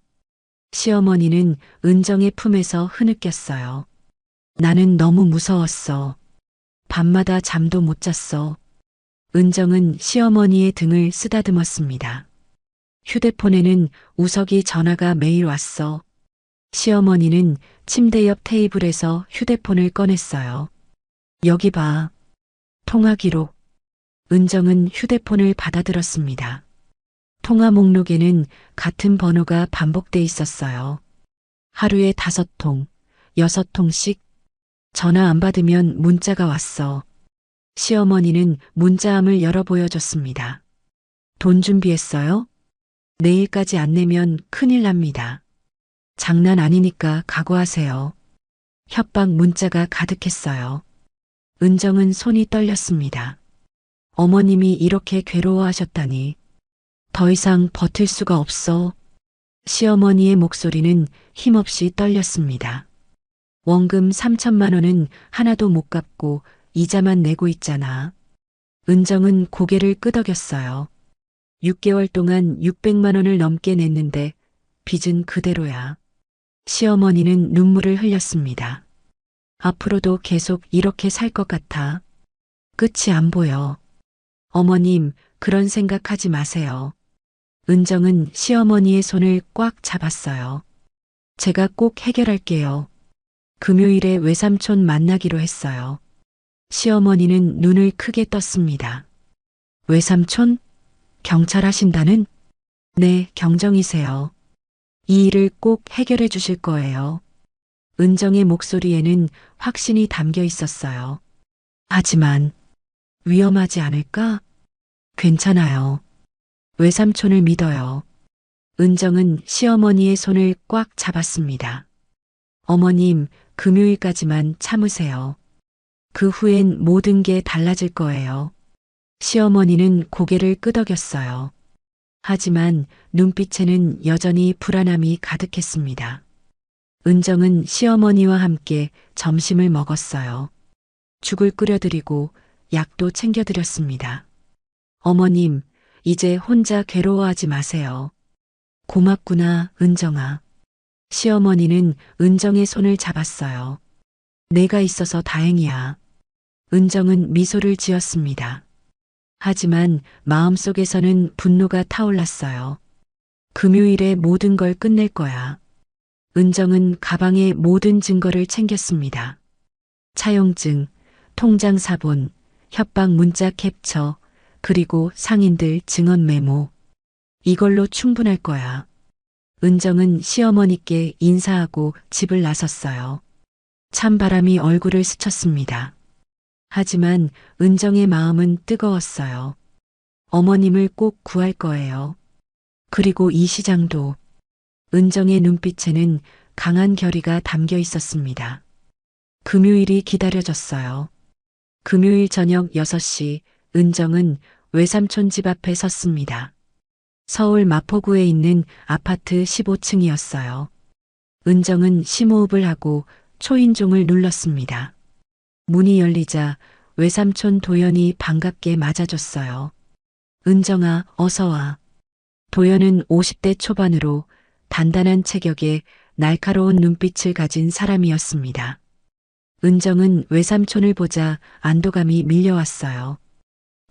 시어머니는 은정의 품에서 흐느꼈어요. 나는 너무 무서웠어. 밤마다 잠도 못 잤어. 은정은 시어머니의 등을 쓰다듬었습니다. 휴대폰에는 우석이 전화가 매일 왔어. 시어머니는 침대 옆 테이블에서 휴대폰을 꺼냈어요. 여기 봐. 통화 기록. 은정은 휴대폰을 받아들었습니다. 통화 목록에는 같은 번호가 반복돼 있었어요. 하루에 5통, 6통씩. 전화 안 받으면 문자가 왔어. 시어머니는 문자함을 열어 보여줬습니다. 돈 준비했어요? 내일까지 안 내면 큰일 납니다. 장난 아니니까 각오하세요. 협박 문자가 가득했어요. 은정은 손이 떨렸습니다. 어머님이 이렇게 괴로워하셨다니. 더 이상 버틸 수가 없어. 시어머니의 목소리는 힘없이 떨렸습니다. 원금 3천만 원은 하나도 못 갚고 이자만 내고 있잖아. 은정은 고개를 끄덕였어요. 6개월 동안 600만 원을 넘게 냈는데 빚은 그대로야. 시어머니는 눈물을 흘렸습니다. 앞으로도 계속 이렇게 살 것 같아. 끝이 안 보여. 어머님, 그런 생각하지 마세요. 은정은 시어머니의 손을 꽉 잡았어요. 제가 꼭 해결할게요. 금요일에 외삼촌 만나기로 했어요. 시어머니는 눈을 크게 떴습니다. 외삼촌? 경찰 하신다는? 네, 경정이세요. 이 일을 꼭 해결해 주실 거예요. 은정의 목소리에는 확신이 담겨 있었어요. 하지만 위험하지 않을까? 괜찮아요. 외삼촌을 믿어요. 은정은 시어머니의 손을 꽉 잡았습니다. 어머님, 금요일까지만 참으세요. 그 후엔 모든 게 달라질 거예요. 시어머니는 고개를 끄덕였어요. 하지만 눈빛에는 여전히 불안함이 가득했습니다. 은정은 시어머니와 함께 점심을 먹었어요. 죽을 끓여드리고 약도 챙겨드렸습니다. 어머님, 이제 혼자 괴로워하지 마세요. 고맙구나, 은정아. 시어머니는 은정의 손을 잡았어요. 내가 있어서 다행이야. 은정은 미소를 지었습니다. 하지만 마음속에서는 분노가 타올랐어요. 금요일에 모든 걸 끝낼 거야. 은정은 가방에 모든 증거를 챙겼습니다. 차용증, 통장 사본, 협박 문자 캡처, 그리고 상인들 증언 메모. 이걸로 충분할 거야. 은정은 시어머니께 인사하고 집을 나섰어요. 찬바람이 얼굴을 스쳤습니다. 하지만 은정의 마음은 뜨거웠어요. 어머님을 꼭 구할 거예요. 그리고 이 시장도. 은정의 눈빛에는 강한 결의가 담겨 있었습니다. 금요일이 기다려졌어요. 금요일 저녁 6시 은정은 외삼촌 집 앞에 섰습니다. 서울 마포구에 있는 아파트 15층이었어요. 은정은 심호흡을 하고 초인종을 눌렀습니다. 문이 열리자 외삼촌 도연이 반갑게 맞아줬어요. 은정아, 어서 와. 도연은 50대 초반으로 단단한 체격에 날카로운 눈빛을 가진 사람이었습니다. 은정은 외삼촌을 보자 안도감이 밀려왔어요.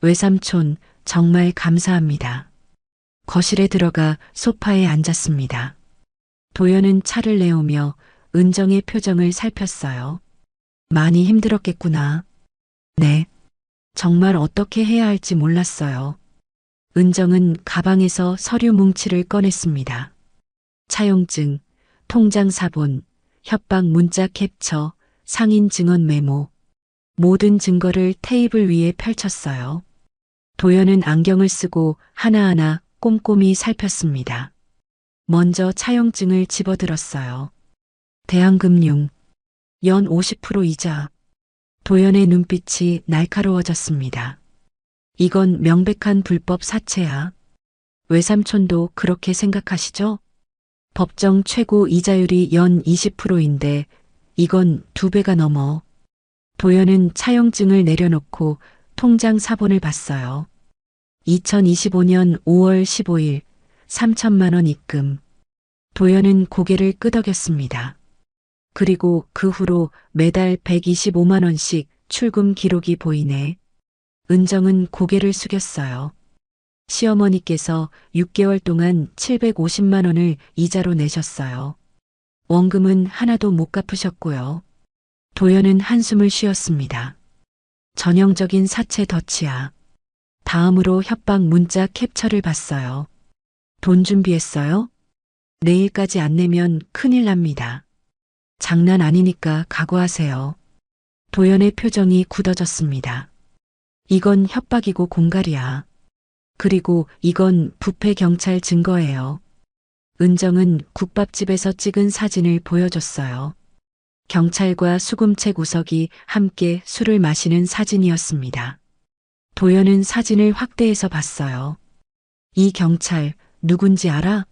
외삼촌, 정말 감사합니다. 거실에 들어가 소파에 앉았습니다. 도연은 차를 내오며 은정의 표정을 살폈어요. 많이 힘들었겠구나. 네. 정말 어떻게 해야 할지 몰랐어요. 은정은 가방에서 서류 뭉치를 꺼냈습니다. 차용증, 통장 사본, 협박 문자 캡처, 상인 증언 메모. 모든 증거를 테이블 위에 펼쳤어요. 도연은 안경을 쓰고 하나하나 꼼꼼히 살폈습니다. 먼저 차용증을 집어들었어요. 대한금융, 연 50% 이자. 도연의 눈빛이 날카로워졌습니다. 이건 명백한 불법 사채야. 외삼촌도 그렇게 생각하시죠? 법정 최고 이자율이 연 20%인데 이건 2배가 넘어. 도연은 차용증을 내려놓고 통장 사본을 봤어요. 2025년 5월 15일 3천만 원 입금. 도연은 고개를 끄덕였습니다. 그리고 그 후로 매달 125만 원씩 출금 기록이 보이네. 은정은 고개를 숙였어요. 시어머니께서 6개월 동안 750만 원을 이자로 내셨어요. 원금은 하나도 못 갚으셨고요. 도연은 한숨을 쉬었습니다. 전형적인 사채 덫이야. 다음으로 협박 문자 캡처를 봤어요. 돈 준비했어요? 내일까지 안 내면 큰일 납니다. 장난 아니니까 각오하세요. 도연의 표정이 굳어졌습니다. 이건 협박이고 공갈이야. 그리고 이건 부패 경찰 증거예요. 은정은 국밥집에서 찍은 사진을 보여줬어요. 경찰과 수금채 구석이 함께 술을 마시는 사진이었습니다. 도연은 사진을 확대해서 봤어요. 이 경찰 누군지 알아?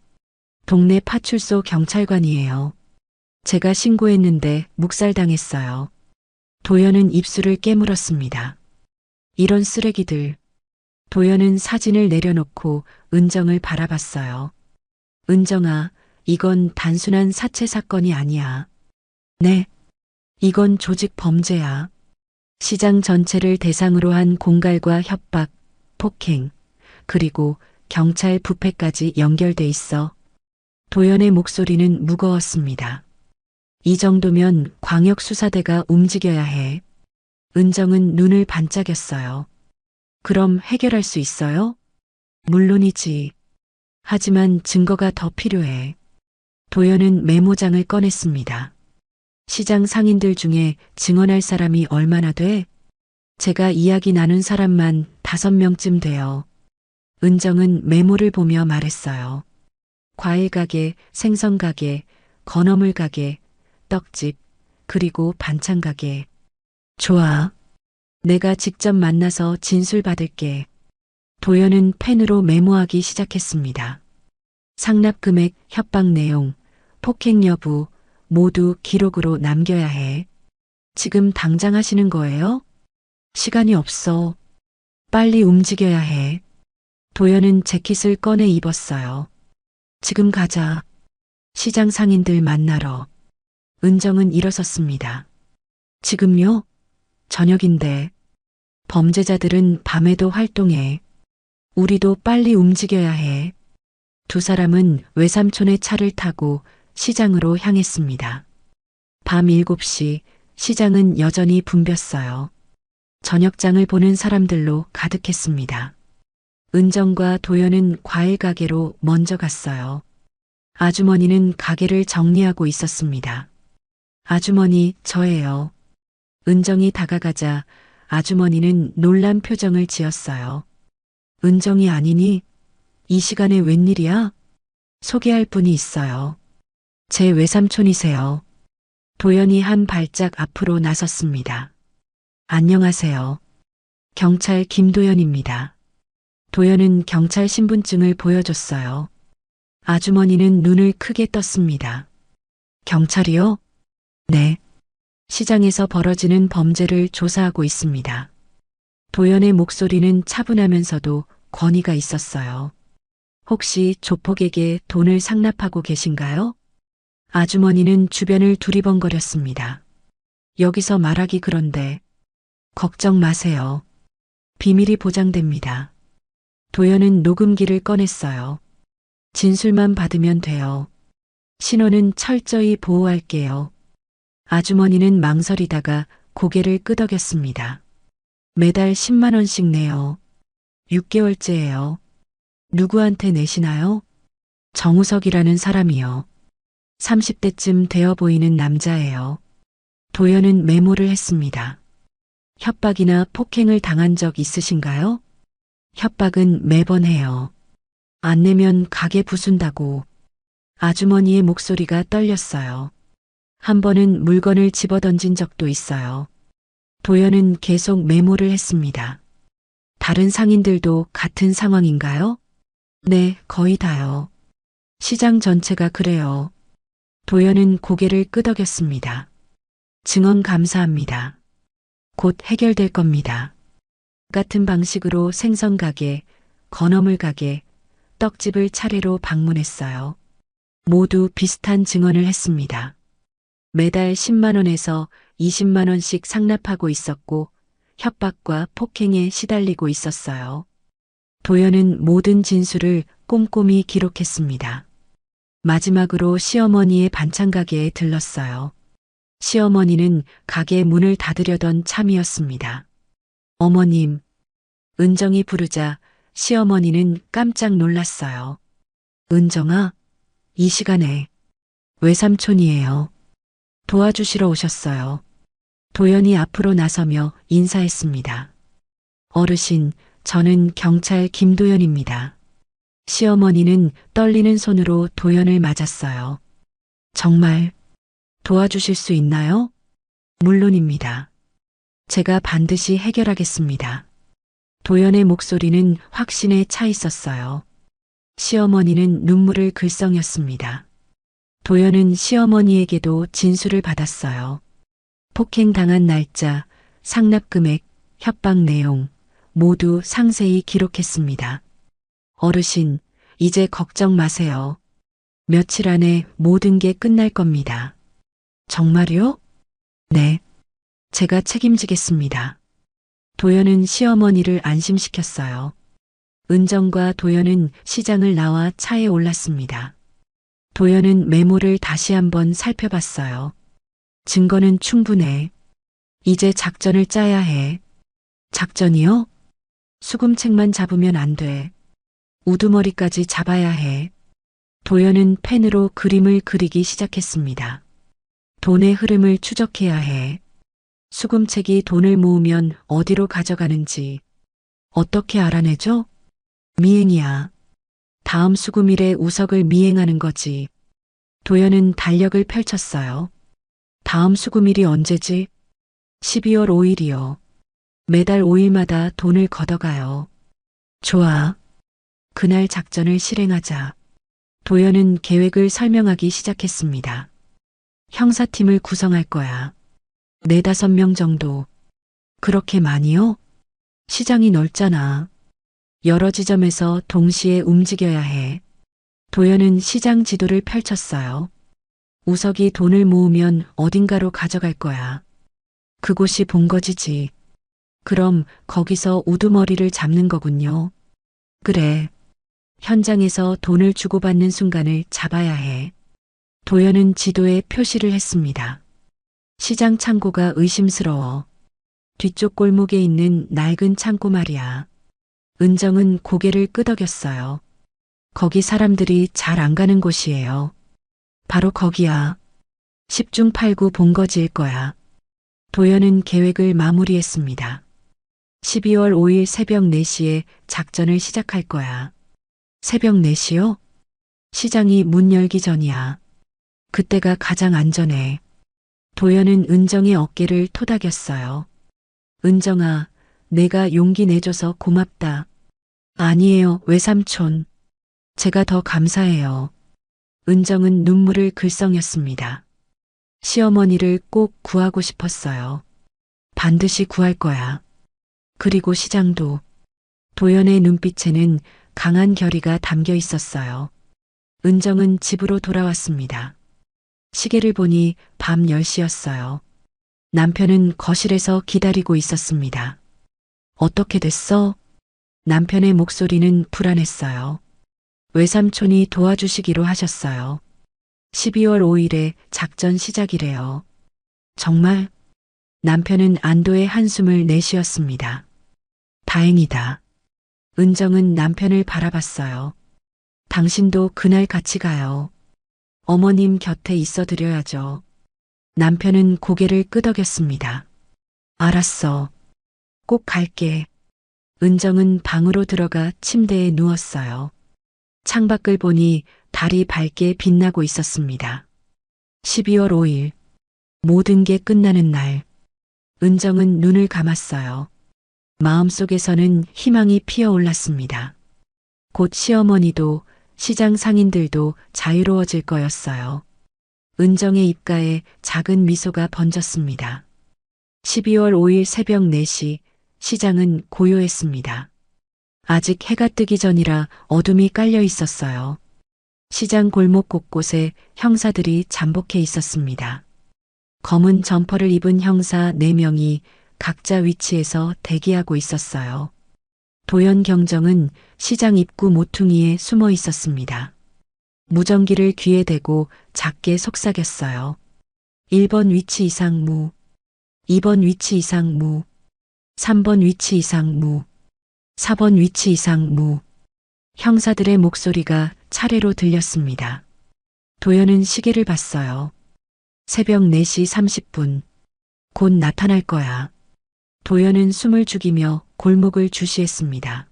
동네 파출소 경찰관이에요. 제가 신고했는데 묵살당했어요. 도연은 입술을 깨물었습니다. 이런 쓰레기들. 도연은 사진을 내려놓고 은정을 바라봤어요. 은정아, 이건 단순한 사채 사건이 아니야. 네. 이건 조직 범죄야. 시장 전체를 대상으로 한 공갈과 협박, 폭행, 그리고 경찰 부패까지 연결돼 있어. 도연의 목소리는 무거웠습니다. 이 정도면 광역수사대가 움직여야 해. 은정은 눈을 반짝였어요. 그럼 해결할 수 있어요? 물론이지. 하지만 증거가 더 필요해. 도연은 메모장을 꺼냈습니다. 시장 상인들 중에 증언할 사람이 얼마나 돼? 제가 이야기 나눈 사람만 5명쯤 돼요. 은정은 메모를 보며 말했어요. 과일 가게, 생선 가게, 건어물 가게, 떡집, 그리고 반찬 가게. 좋아. 내가 직접 만나서 진술 받을게. 도연은 펜으로 메모하기 시작했습니다. 상납 금액, 협박 내용, 폭행 여부 모두 기록으로 남겨야 해. 지금 당장 하시는 거예요? 시간이 없어. 빨리 움직여야 해. 도연은 재킷을 꺼내 입었어요. 지금 가자. 시장 상인들 만나러. 은정은 일어섰습니다. 지금요? 저녁인데. 범죄자들은 밤에도 활동해. 우리도 빨리 움직여야 해. 두 사람은 외삼촌의 차를 타고 시장으로 향했습니다. 밤 7시 시장은 여전히 붐볐어요. 저녁장을 보는 사람들로 가득했습니다. 은정과 도연은 과일 가게로 먼저 갔어요. 아주머니는 가게를 정리하고 있었습니다. 아주머니, 저예요. 은정이 다가가자 아주머니는 놀란 표정을 지었어요. 은정이 아니니? 이 시간에 웬일이야? 소개할 분이 있어요. 제 외삼촌이세요. 도연이 한 발짝 앞으로 나섰습니다. 안녕하세요. 경찰 김도연입니다. 도연은 경찰 신분증을 보여줬어요. 아주머니는 눈을 크게 떴습니다. 경찰이요? 네. 시장에서 벌어지는 범죄를 조사하고 있습니다. 도연의 목소리는 차분하면서도 권위가 있었어요. 혹시 조폭에게 돈을 상납하고 계신가요? 아주머니는 주변을 두리번거렸습니다. 여기서 말하기 그런데 걱정 마세요. 비밀이 보장됩니다. 도연은 녹음기를 꺼냈어요. 진술만 받으면 돼요. 신원은 철저히 보호할게요. 아주머니는 망설이다가 고개를 끄덕였습니다. 매달 10만 원씩 내요. 6개월째예요. 누구한테 내시나요? 정우석이라는 사람이요. 30대쯤 되어 보이는 남자예요. 도연은 메모를 했습니다. 협박이나 폭행을 당한 적 있으신가요? 협박은 매번 해요. 안 내면 가게 부순다고. 아주머니의 목소리가 떨렸어요. 한 번은 물건을 집어던진 적도 있어요. 도연은 계속 메모를 했습니다. 다른 상인들도 같은 상황인가요? 네, 거의 다요. 시장 전체가 그래요. 도연은 고개를 끄덕였습니다. 증언 감사합니다. 곧 해결될 겁니다. 같은 방식으로 생선 가게, 건어물 가게, 떡집을 차례로 방문했어요. 모두 비슷한 증언을 했습니다. 매달 10만 원에서 20만 원씩 상납하고 있었고 협박과 폭행에 시달리고 있었어요. 도연은 모든 진술을 꼼꼼히 기록했습니다. 마지막으로 시어머니의 반찬 가게에 들렀어요. 시어머니는 가게 문을 닫으려던 참이었습니다. 어머님, 은정이 부르자 시어머니는 깜짝 놀랐어요. 은정아, 이 시간에 외삼촌이에요. 도와주시러 오셨어요. 도연이 앞으로 나서며 인사했습니다. 어르신, 저는 경찰 김도연입니다. 시어머니는 떨리는 손으로 도연을 맞았어요. 정말 도와주실 수 있나요? 물론입니다. 제가 반드시 해결하겠습니다. 도연의 목소리는 확신에 차 있었어요. 시어머니는 눈물을 글썽였습니다. 도연은 시어머니에게도 진술을 받았어요. 폭행당한 날짜, 상납 금액, 협박 내용 모두 상세히 기록했습니다. 어르신, 이제 걱정 마세요. 며칠 안에 모든 게 끝날 겁니다. 정말요? 네. 제가 책임지겠습니다. 도연은 시어머니를 안심시켰어요. 은정과 도연은 시장을 나와 차에 올랐습니다. 도연은 메모를 다시 한번 살펴봤어요. 증거는 충분해. 이제 작전을 짜야 해. 작전이요? 수금책만 잡으면 안 돼. 우두머리까지 잡아야 해. 도연은 펜으로 그림을 그리기 시작했습니다. 돈의 흐름을 추적해야 해. 수금책이 돈을 모으면 어디로 가져가는지 어떻게 알아내죠? 미행이야. 다음 수금일에 우석을 미행하는 거지. 도연은 달력을 펼쳤어요. 다음 수금일이 언제지? 12월 5일이요. 매달 5일마다 돈을 걷어가요. 좋아. 그날 작전을 실행하자. 도연은 계획을 설명하기 시작했습니다. 형사팀을 구성할 거야. 4~5명 정도. 그렇게 많이요? 시장이 넓잖아. 여러 지점에서 동시에 움직여야 해. 도연은 시장 지도를 펼쳤어요. 우석이 돈을 모으면 어딘가로 가져갈 거야. 그곳이 본거지지. 그럼 거기서 우두머리를 잡는 거군요. 그래. 현장에서 돈을 주고받는 순간을 잡아야 해. 도연은 지도에 표시를 했습니다. 시장 창고가 의심스러워. 뒤쪽 골목에 있는 낡은 창고 말이야. 은정은 고개를 끄덕였어요. 거기 사람들이 잘 안 가는 곳이에요. 바로 거기야. 10중 8구 본거지일 거야. 도연은 계획을 마무리했습니다. 12월 5일 새벽 4시에 작전을 시작할 거야. 새벽 4시요? 시장이 문 열기 전이야. 그때가 가장 안전해. 도연은 은정의 어깨를 토닥였어요. 은정아, 내가 용기 내줘서 고맙다. 아니에요, 외삼촌. 제가 더 감사해요. 은정은 눈물을 글썽였습니다. 시어머니를 꼭 구하고 싶었어요. 반드시 구할 거야. 그리고 시장도. 도연의 눈빛에는 강한 결의가 담겨 있었어요. 은정은 집으로 돌아왔습니다. 시계를 보니 밤 10시였어요. 남편은 거실에서 기다리고 있었습니다. 어떻게 됐어? 남편의 목소리는 불안했어요. 외삼촌이 도와주시기로 하셨어요. 12월 5일에 작전 시작이래요. 정말? 남편은 안도의 한숨을 내쉬었습니다. 다행이다. 은정은 남편을 바라봤어요. 당신도 그날 같이 가요. 어머님 곁에 있어 드려야죠. 남편은 고개를 끄덕였습니다. 알았어. 꼭 갈게. 은정은 방으로 들어가 침대에 누웠어요. 창밖을 보니 달이 밝게 빛나고 있었습니다. 12월 5일. 모든 게 끝나는 날. 은정은 눈을 감았어요. 마음속에서는 희망이 피어올랐습니다. 곧 시어머니도 시장 상인들도 자유로워질 거였어요. 은정의 입가에 작은 미소가 번졌습니다. 12월 5일 새벽 4시 시장은 고요했습니다. 아직 해가 뜨기 전이라 어둠이 깔려 있었어요. 시장 골목 곳곳에 형사들이 잠복해 있었습니다. 검은 점퍼를 입은 형사 4명이 각자 위치에서 대기하고 있었어요. 도연 경정은 시장 입구 모퉁이에 숨어 있었습니다. 무전기를 귀에 대고 작게 속삭였어요. 1번 위치 이상 무, 2번 위치 이상 무, 3번 위치 이상 무, 4번 위치 이상 무. 형사들의 목소리가 차례로 들렸습니다. 도연은 시계를 봤어요. 새벽 4시 30분. 곧 나타날 거야. 도연은 숨을 죽이며 골목을 주시했습니다.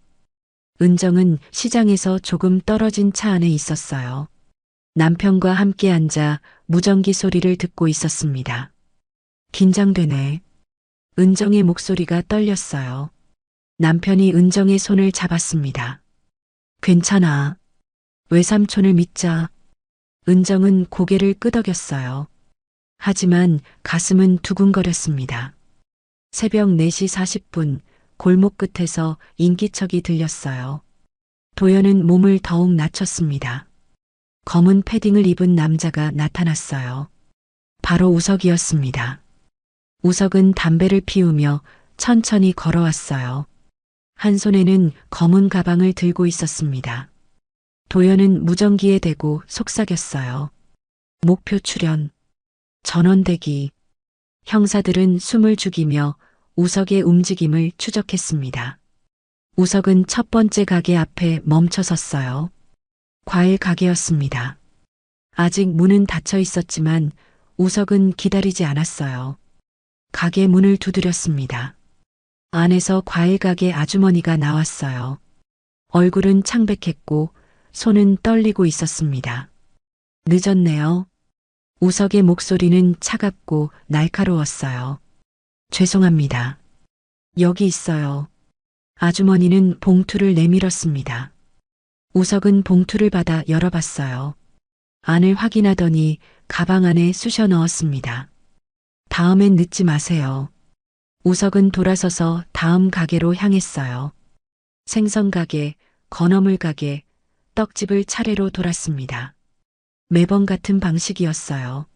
은정은 시장에서 조금 떨어진 차 안에 있었어요. 남편과 함께 앉아 무전기 소리를 듣고 있었습니다. 긴장되네. 은정의 목소리가 떨렸어요. 남편이 은정의 손을 잡았습니다. 괜찮아. 외삼촌을 믿자. 은정은 고개를 끄덕였어요. 하지만 가슴은 두근거렸습니다. 새벽 4시 40분 골목 끝에서 인기척이 들렸어요. 도연은 몸을 더욱 낮췄습니다. 검은 패딩을 입은 남자가 나타났어요. 바로 우석이었습니다. 우석은 담배를 피우며 천천히 걸어왔어요. 한 손에는 검은 가방을 들고 있었습니다. 도연은 무전기에 대고 속삭였어요. 목표 출현. 전원 대기. 형사들은 숨을 죽이며 우석의 움직임을 추적했습니다. 우석은 첫 번째 가게 앞에 멈춰 섰어요. 과일 가게였습니다. 아직 문은 닫혀 있었지만 우석은 기다리지 않았어요. 가게 문을 두드렸습니다. 안에서 과일 가게 아주머니가 나왔어요. 얼굴은 창백했고 손은 떨리고 있었습니다. 늦었네요. 우석의 목소리는 차갑고 날카로웠어요. 죄송합니다. 여기 있어요. 아주머니는 봉투를 내밀었습니다. 우석은 봉투를 받아 열어봤어요. 안을 확인하더니 가방 안에 쑤셔 넣었습니다. 다음엔 늦지 마세요. 우석은 돌아서서 다음 가게로 향했어요. 생선 가게, 건어물 가게, 떡집을 차례로 돌았습니다. 매번 같은 방식이었어요.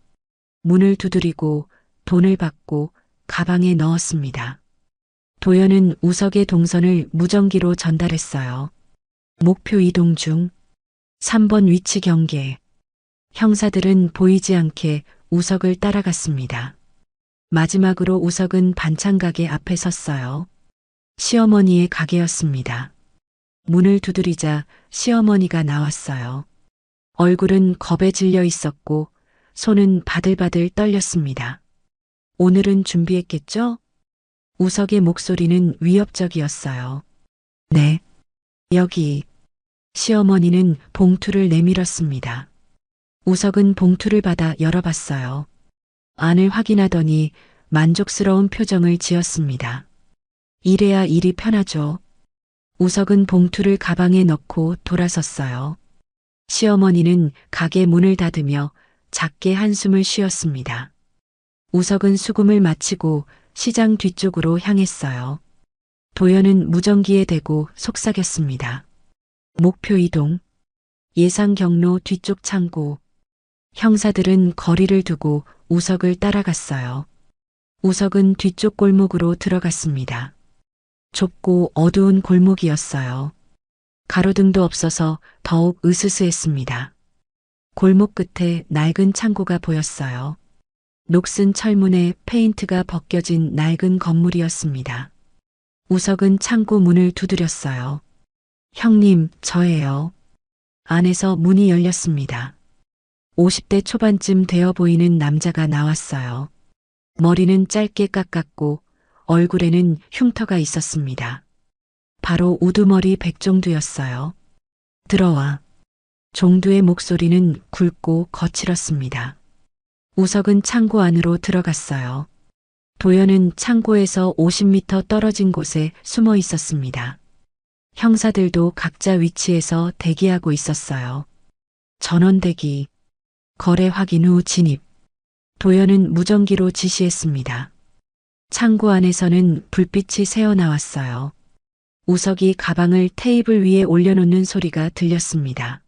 문을 두드리고 돈을 받고 가방에 넣었습니다. 도연은 우석의 동선을 무전기로 전달했어요. 목표 이동 중 3번 위치 경계. 형사들은 보이지 않게 우석을 따라갔습니다. 마지막으로 우석은 반찬 가게 앞에 섰어요. 시어머니의 가게였습니다. 문을 두드리자 시어머니가 나왔어요. 얼굴은 겁에 질려 있었고 손은 바들바들 떨렸습니다. 오늘은 준비했겠죠? 우석의 목소리는 위협적이었어요. 네. 여기. 시어머니는 봉투를 내밀었습니다. 우석은 봉투를 받아 열어봤어요. 안을 확인하더니 만족스러운 표정을 지었습니다. 이래야 일이 편하죠. 우석은 봉투를 가방에 넣고 돌아섰어요. 시어머니는 가게 문을 닫으며 작게 한숨을 쉬었습니다. 우석은 수금을 마치고 시장 뒤쪽으로 향했어요. 도연은 무전기에 대고 속삭였습니다. 목표 이동. 예상 경로 뒤쪽 창고. 형사들은 거리를 두고 우석을 따라갔어요. 우석은 뒤쪽 골목으로 들어갔습니다. 좁고 어두운 골목이었어요. 가로등도 없어서 더욱 으스스했습니다. 골목 끝에 낡은 창고가 보였어요. 녹슨 철문에 페인트가 벗겨진 낡은 건물이었습니다. 우석은 창고 문을 두드렸어요. 형님, 저예요. 안에서 문이 열렸습니다. 50대 초반쯤 되어 보이는 남자가 나왔어요. 머리는 짧게 깎았고 얼굴에는 흉터가 있었습니다. 바로 우두머리 백종두였어요. 들어와. 종두의 목소리는 굵고 거칠었습니다. 우석은 창고 안으로 들어갔어요. 도연은 창고에서 50m 떨어진 곳에 숨어 있었습니다. 형사들도 각자 위치에서 대기하고 있었어요. 전원 대기. 거래 확인 후 진입. 도연은 무전기로 지시했습니다. 창고 안에서는 불빛이 새어나왔어요. 우석이 가방을 테이블 위에 올려놓는 소리가 들렸습니다.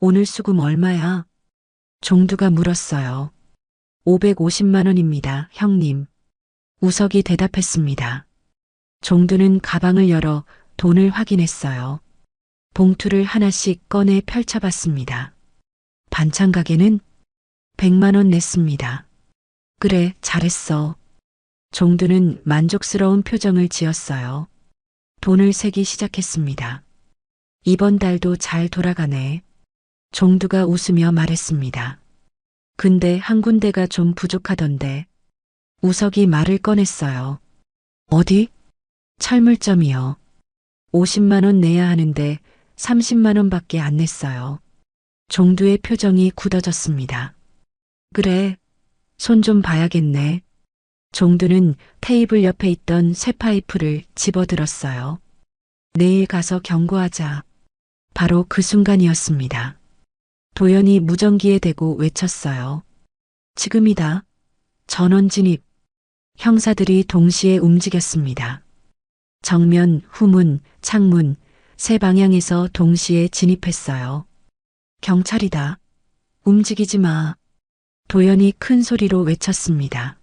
오늘 수금 얼마야? 종두가 물었어요. 550만 원입니다, 형님. 우석이 대답했습니다. 종두는 가방을 열어 돈을 확인했어요. 봉투를 하나씩 꺼내 펼쳐봤습니다. 반찬 가게는 100만 원 냈습니다. 그래, 잘했어. 종두는 만족스러운 표정을 지었어요. 돈을 세기 시작했습니다. 이번 달도 잘 돌아가네. 종두가 웃으며 말했습니다. 근데 한 군데가 좀 부족하던데. 우석이 말을 꺼냈어요. 어디? 철물점이요. 50만 원 내야 하는데 30만 원밖에 안 냈어요. 종두의 표정이 굳어졌습니다. 그래, 손 좀 봐야겠네. 종두는 테이블 옆에 있던 쇠파이프를 집어들었어요. 내일 가서 경고하자. 바로 그 순간이었습니다. 도연이 무전기에 대고 외쳤어요. 지금이다. 전원 진입. 형사들이 동시에 움직였습니다. 정면, 후문, 창문, 세 방향에서 동시에 진입했어요. 경찰이다. 움직이지 마. 도연이 큰 소리로 외쳤습니다.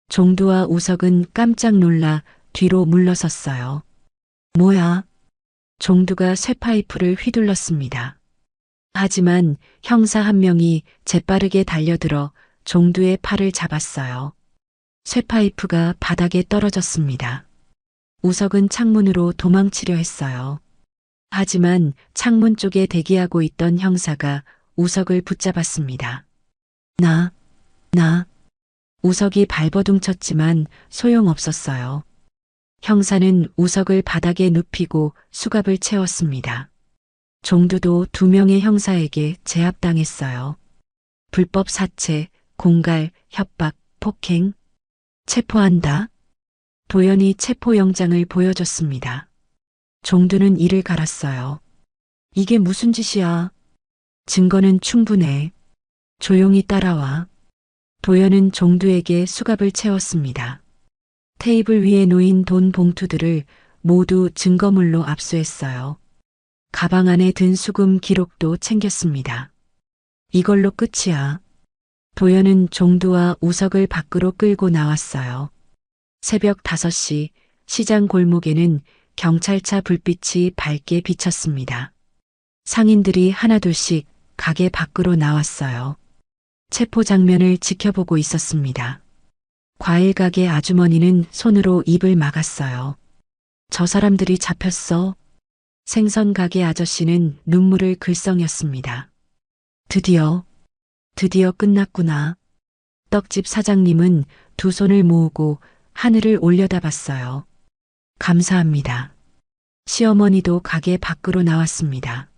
종두와 우석은 깜짝 놀라 뒤로 물러섰어요. 뭐야? 종두가 쇠파이프를 휘둘렀습니다. 하지만 형사 한 명이 재빠르게 달려들어 종두의 팔을 잡았어요. 쇠파이프가 바닥에 떨어졌습니다. 우석은 창문으로 도망치려 했어요. 하지만 창문 쪽에 대기하고 있던 형사가 우석을 붙잡았습니다. 나. 우석이 발버둥 쳤지만 소용없었어요. 형사는 우석을 바닥에 눕히고 수갑을 채웠습니다. 종두도 2명의 형사에게 제압당했어요. 불법 사체, 공갈, 협박, 폭행. 체포한다. 도연이 체포영장을 보여줬습니다. 종두는 이를 갈았어요. 이게 무슨 짓이야? 증거는 충분해. 조용히 따라와. 도연은 종두에게 수갑을 채웠습니다. 테이블 위에 놓인 돈 봉투들을 모두 증거물로 압수했어요. 가방 안에 든 수금 기록도 챙겼습니다. 이걸로 끝이야. 도연은 종두와 우석을 밖으로 끌고 나왔어요. 새벽 5시 시장 골목에는 경찰차 불빛이 밝게 비쳤습니다. 상인들이 하나둘씩 가게 밖으로 나왔어요. 체포 장면을 지켜보고 있었습니다. 과일 가게 아주머니는 손으로 입을 막았어요. 저 사람들이 잡혔어. 생선 가게 아저씨는 눈물을 글썽였습니다. 드디어 끝났구나. 떡집 사장님은 두 손을 모으고 하늘을 올려다봤어요. 감사합니다. 시어머니도 가게 밖으로 나왔습니다.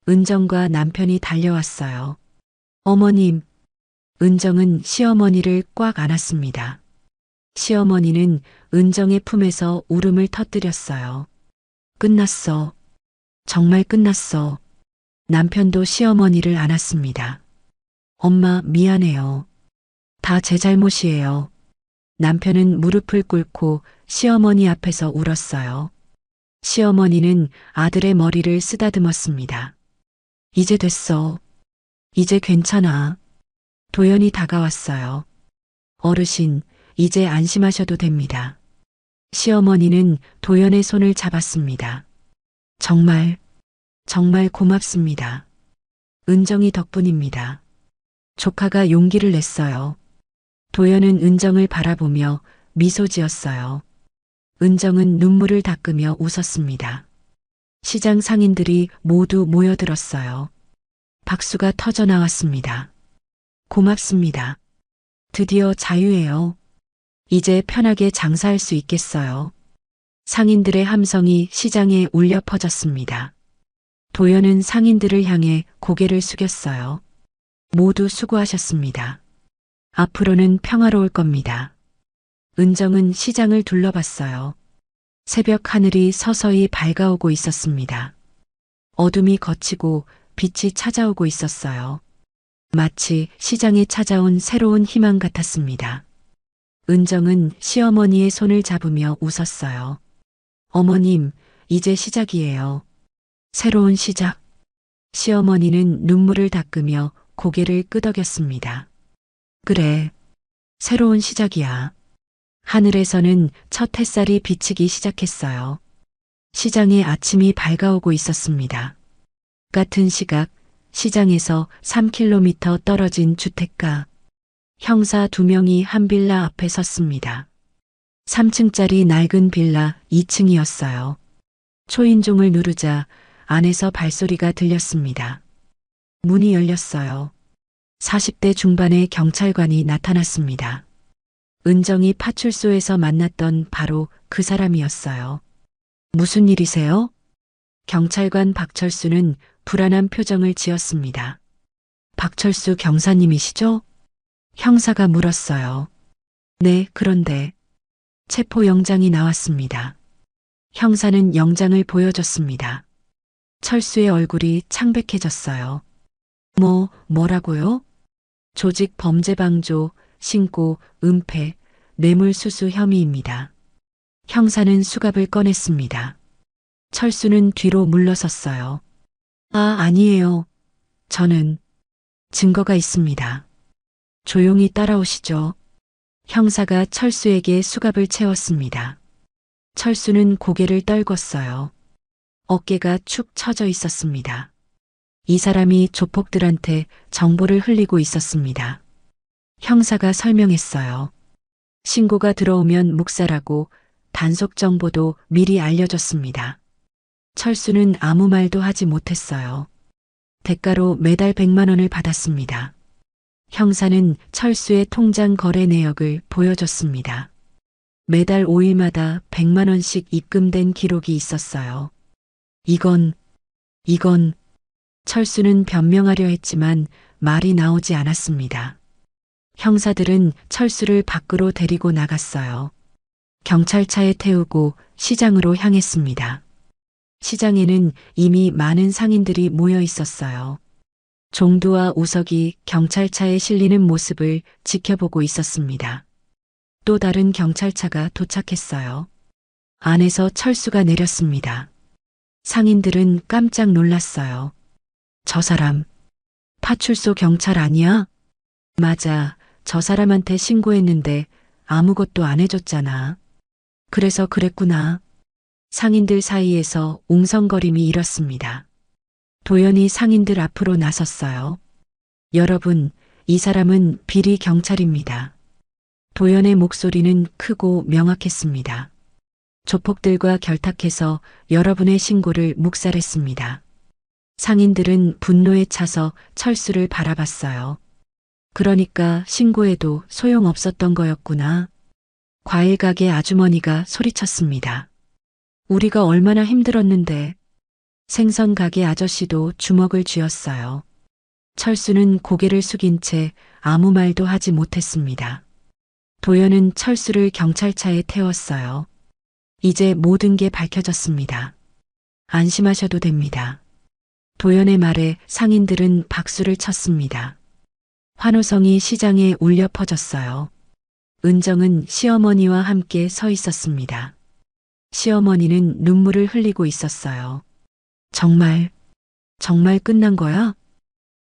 은정과 남편이 달려왔어요. 어머님, 은정은 시어머니를 꽉 안았습니다. 시어머니는 은정의 품에서 울음을 터뜨렸어요. 끝났어. 정말 끝났어. 남편도 시어머니를 안았습니다. 엄마, 미안해요. 다 제 잘못이에요. 남편은 무릎을 꿇고 시어머니 앞에서 울었어요. 시어머니는 아들의 머리를 쓰다듬었습니다. 이제 됐어. 이제 괜찮아. 도연이 다가왔어요. 어르신, 이제 안심하셔도 됩니다. 시어머니는 도연의 손을 잡았습니다. 정말 고맙습니다. 은정이 덕분입니다. 조카가 용기를 냈어요. 도연은 은정을 바라보며 미소 지었어요. 은정은 눈물을 닦으며 웃었습니다. 시장 상인들이 모두 모여들었어요. 박수가 터져 나왔습니다. 고맙습니다. 드디어 자유예요. 이제 편하게 장사할 수 있겠어요. 상인들의 함성이 시장에 울려 퍼졌습니다. 도연은 상인들을 향해 고개를 숙였어요. 모두 수고하셨습니다. 앞으로는 평화로울 겁니다. 은정은 시장을 둘러봤어요. 새벽 하늘이 서서히 밝아오고 있었습니다. 어둠이 걷히고 빛이 찾아오고 있었어요. 마치 시장에 찾아온 새로운 희망 같았습니다. 은정은 시어머니의 손을 잡으며 웃었어요. 어머님, 이제 시작이에요. 새로운 시작. 시어머니는 눈물을 닦으며 고개를 끄덕였습니다. 그래, 새로운 시작이야. 하늘에서는 첫 햇살이 비치기 시작했어요. 시장의 아침이 밝아오고 있었습니다. 같은 시각, 시장에서 3km 떨어진 주택가. 형사 2명이 한 빌라 앞에 섰습니다. 3층짜리 낡은 빌라 2층이었어요. 초인종을 누르자 안에서 발소리가 들렸습니다. 문이 열렸어요. 40대 중반의 경찰관이 나타났습니다. 은정이 파출소에서 만났던 바로 그 사람이었어요. 무슨 일이세요? 경찰관 박철수는 불안한 표정을 지었습니다. 박철수 경사님이시죠? 형사가 물었어요. 네, 그런데 체포영장이 나왔습니다. 형사는 영장을 보여줬습니다. 철수의 얼굴이 창백해졌어요. 뭐라고요? 조직 범죄 방조, 신고, 은폐, 뇌물수수 혐의입니다. 형사는 수갑을 꺼냈습니다. 철수는 뒤로 물러섰어요. 아니에요. 저는 증거가 있습니다. 조용히 따라오시죠. 형사가 철수에게 수갑을 채웠습니다. 철수는 고개를 떨궜어요. 어깨가 축 처져 있었습니다. 이 사람이 조폭들한테 정보를 흘리고 있었습니다. 형사가 설명했어요. 신고가 들어오면 묵살하고 단속 정보도 미리 알려줬습니다. 철수는 아무 말도 하지 못했어요. 대가로 매달 100만 원을 받았습니다. 형사는 철수의 통장 거래 내역을 보여줬습니다. 매달 5일마다 100만 원씩 입금된 기록이 있었어요. 이건 철수는 변명하려 했지만 말이 나오지 않았습니다. 형사들은 철수를 밖으로 데리고 나갔어요. 경찰차에 태우고 시장으로 향했습니다. 시장에는 이미 많은 상인들이 모여 있었어요. 종두와 우석이 경찰차에 실리는 모습을 지켜보고 있었습니다. 또 다른 경찰차가 도착했어요. 안에서 철수가 내렸습니다. 상인들은 깜짝 놀랐어요. 저 사람, 파출소 경찰 아니야? 맞아. 저 사람한테 신고했는데 아무것도 안 해줬잖아. 그래서 그랬구나. 상인들 사이에서 웅성거림이 일었습니다. 도연이 상인들 앞으로 나섰어요. 여러분, 이 사람은 비리 경찰입니다. 도연의 목소리는 크고 명확했습니다. 조폭들과 결탁해서 여러분의 신고를 묵살했습니다. 상인들은 분노에 차서 철수를 바라봤어요. 그러니까 신고해도 소용없었던 거였구나. 과일 가게 아주머니가 소리쳤습니다. 우리가 얼마나 힘들었는데. 생선 가게 아저씨도 주먹을 쥐었어요. 철수는 고개를 숙인 채 아무 말도 하지 못했습니다. 도연은 철수를 경찰차에 태웠어요. 이제 모든 게 밝혀졌습니다. 안심하셔도 됩니다. 도연의 말에 상인들은 박수를 쳤습니다. 환호성이 시장에 울려 퍼졌어요. 은정은 시어머니와 함께 서 있었습니다. 시어머니는 눈물을 흘리고 있었어요. 정말 끝난 거야?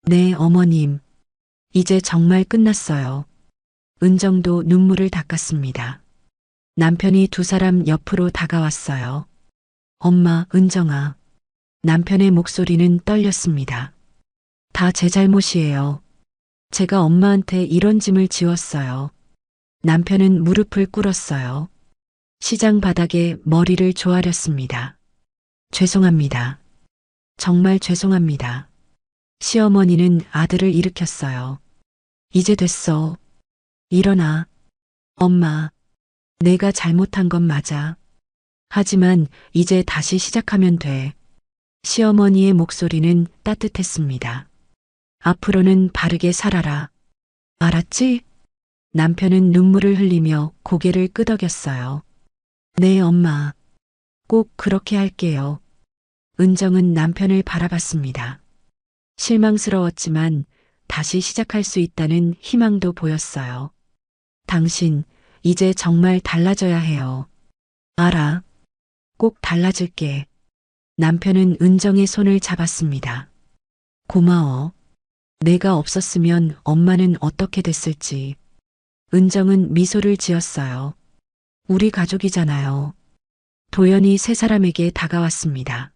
네, 어머님. 이제 정말 끝났어요. 은정도 눈물을 닦았습니다. 남편이 두 사람 옆으로 다가왔어요. 엄마, 은정아. 남편의 목소리는 떨렸습니다. 다 제 잘못이에요. 제가 엄마한테 이런 짐을 지웠어요. 남편은 무릎을 꿇었어요. 시장 바닥에 머리를 조아렸습니다. 죄송합니다. 정말 죄송합니다. 시어머니는 아들을 일으켰어요. 이제 됐어. 일어나. 엄마, 내가 잘못한 건 맞아. 하지만 이제 다시 시작하면 돼. 시어머니의 목소리는 따뜻했습니다. 앞으로는 바르게 살아라. 알았지? 남편은 눈물을 흘리며 고개를 끄덕였어요. 네, 엄마. 꼭 그렇게 할게요. 은정은 남편을 바라봤습니다. 실망스러웠지만 다시 시작할 수 있다는 희망도 보였어요. 당신, 이제 정말 달라져야 해요. 알아. 꼭 달라질게. 남편은 은정의 손을 잡았습니다. 고마워. 내가 없었으면 엄마는 어떻게 됐을지. 은정은 미소를 지었어요. 우리 가족이잖아요. 도연이 세 사람에게 다가왔습니다.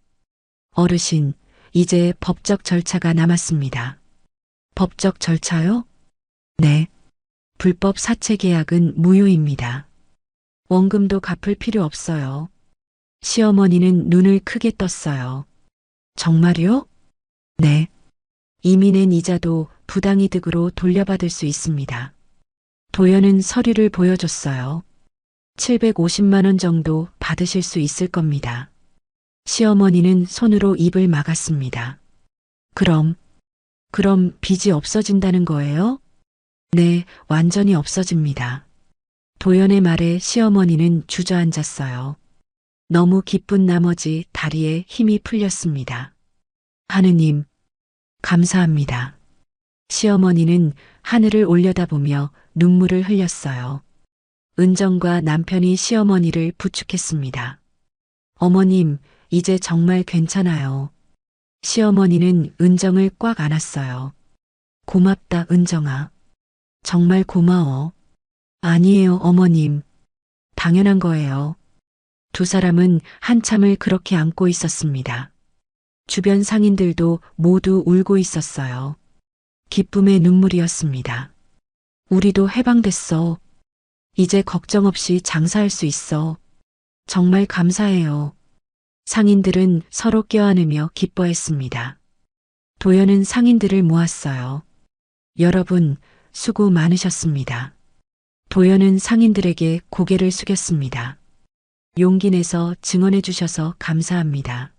어르신, 이제 법적 절차가 남았습니다. 법적 절차요? 네. 불법 사채 계약은 무효입니다. 원금도 갚을 필요 없어요. 시어머니는 눈을 크게 떴어요. 정말요? 네. 이미 낸 이자도 부당이득으로 돌려받을 수 있습니다. 도연은 서류를 보여줬어요. 750만 원 정도 받으실 수 있을 겁니다. 시어머니는 손으로 입을 막았습니다. 그럼 빚이 없어진다는 거예요? 네, 완전히 없어집니다. 도연의 말에 시어머니는 주저앉았어요. 너무 기쁜 나머지 다리에 힘이 풀렸습니다. 하느님, 감사합니다. 시어머니는 하늘을 올려다보며 눈물을 흘렸어요. 은정과 남편이 시어머니를 부축했습니다. 어머님, 이제 정말 괜찮아요. 시어머니는 은정을 꽉 안았어요. 고맙다, 은정아. 정말 고마워. 아니에요, 어머님. 당연한 거예요. 두 사람은 한참을 그렇게 안고 있었습니다. 주변 상인들도 모두 울고 있었어요. 기쁨의 눈물이었습니다. 우리도 해방됐어. 이제 걱정 없이 장사할 수 있어. 정말 감사해요. 상인들은 서로 껴안으며 기뻐했습니다. 도연은 상인들을 모았어요. 여러분, 수고 많으셨습니다. 도연은 상인들에게 고개를 숙였습니다. 용기 내서 증언해 주셔서 감사합니다.